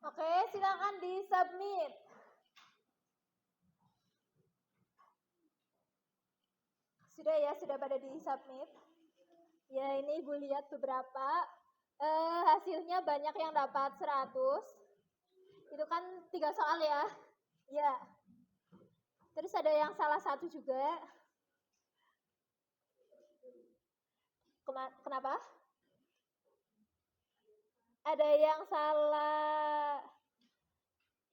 S1: Oke, silakan disubmit. Sudah ya, sudah pada disubmit. Ya, ini Ibu lihat beberapa. Hasilnya banyak yang dapat 100. Itu kan 3 soal ya. Ya. Terus ada yang salah satu juga. Kenapa? Ada yang salah.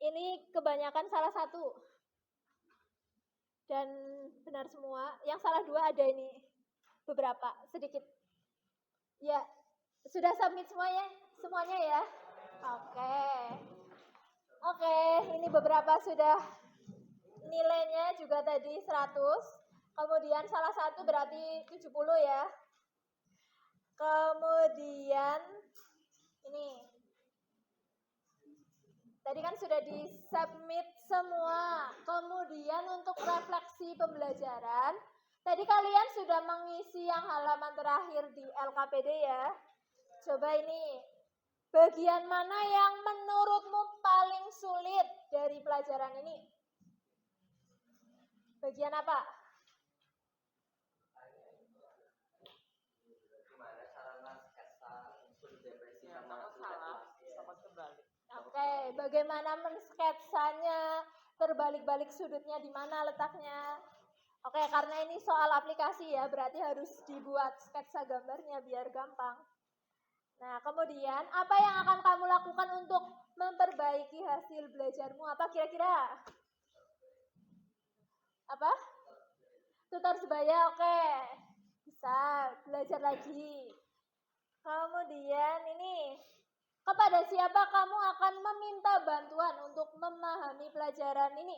S1: Ini kebanyakan salah satu. Dan benar semua. Yang salah 2 ada ini. Beberapa, sedikit. Ya, sudah submit semuanya ya? Oke, ini beberapa sudah nilainya juga tadi 100. Kemudian salah satu berarti 70 ya. Kemudian ini Tadi kan sudah di-submit semua. Kemudian untuk refleksi pembelajaran, tadi kalian sudah mengisi yang halaman terakhir di LKPD ya. Coba ini, bagian mana yang menurutmu paling sulit dari pelajaran ini? Bagian apa?
S2: Gimana cara mensketsa unsur depresi sama terbalik?
S1: Oke, bagaimana mensketsanya, terbalik-balik sudutnya di mana letaknya? Oke, karena ini soal aplikasi ya, berarti harus dibuat sketsa gambarnya biar gampang. Nah, kemudian apa yang akan kamu lakukan untuk memperbaiki hasil belajarmu? Apa kira-kira? Apa? Tutor sebaya, oke. Bisa, belajar lagi. Kemudian ini, kepada siapa kamu akan meminta bantuan untuk memahami pelajaran ini?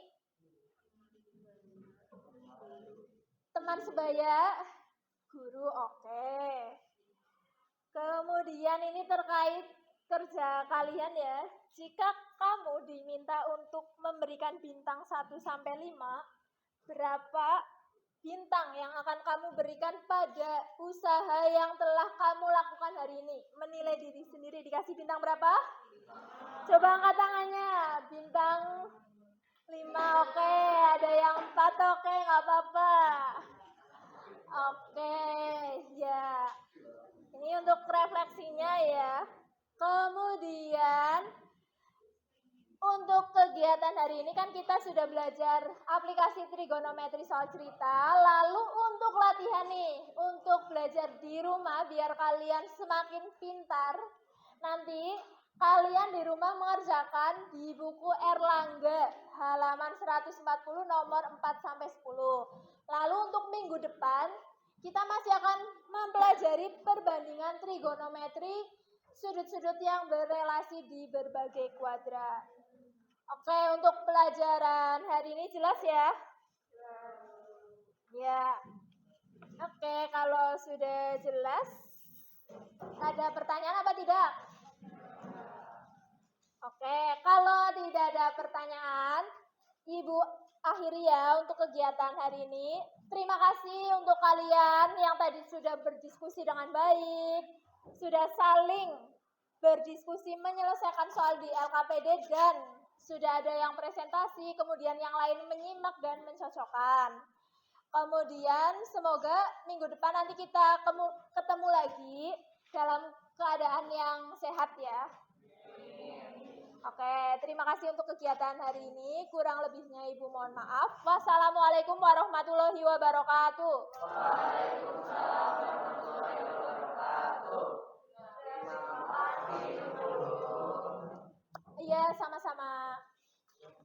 S1: Teman sebaya, guru, oke. Kemudian ini terkait kerja kalian ya. Jika kamu diminta untuk memberikan bintang 1 sampai 5, berapa bintang yang akan kamu berikan pada usaha yang telah kamu lakukan hari ini? Menilai diri sendiri dikasih bintang berapa? Coba angkat tangannya. Bintang 5, oke. Ada yang 4, oke, nggak apa-apa. Oke, ya. Ini untuk refleksinya ya. Kemudian untuk kegiatan hari ini kan kita sudah belajar aplikasi trigonometri soal cerita. Lalu untuk latihan nih, untuk belajar di rumah biar kalian semakin pintar. Nanti kalian di rumah mengerjakan di buku Erlangga halaman 140 nomor 4 sampai 10. Lalu untuk minggu depan kita masih akan mempelajari perbandingan trigonometri sudut-sudut yang berrelasi di berbagai kuadrat. Oke, untuk pelajaran hari ini jelas ya? Ya. Oke, kalau sudah jelas, ada pertanyaan apa tidak? Oke, kalau tidak ada pertanyaan, Ibu akhiri ya untuk kegiatan hari ini. Terima kasih untuk kalian yang tadi sudah berdiskusi dengan baik, sudah saling berdiskusi menyelesaikan soal di LKPD dan sudah ada yang presentasi, kemudian yang lain menyimak dan mencocokkan. Kemudian semoga minggu depan nanti kita ketemu lagi dalam keadaan yang sehat ya. Oke, terima kasih untuk kegiatan hari ini. Kurang lebihnya Ibu mohon maaf. Wassalamualaikum warahmatullahi wabarakatuh. Waalaikumsalam warahmatullahi wabarakatuh. Iya, sama-sama.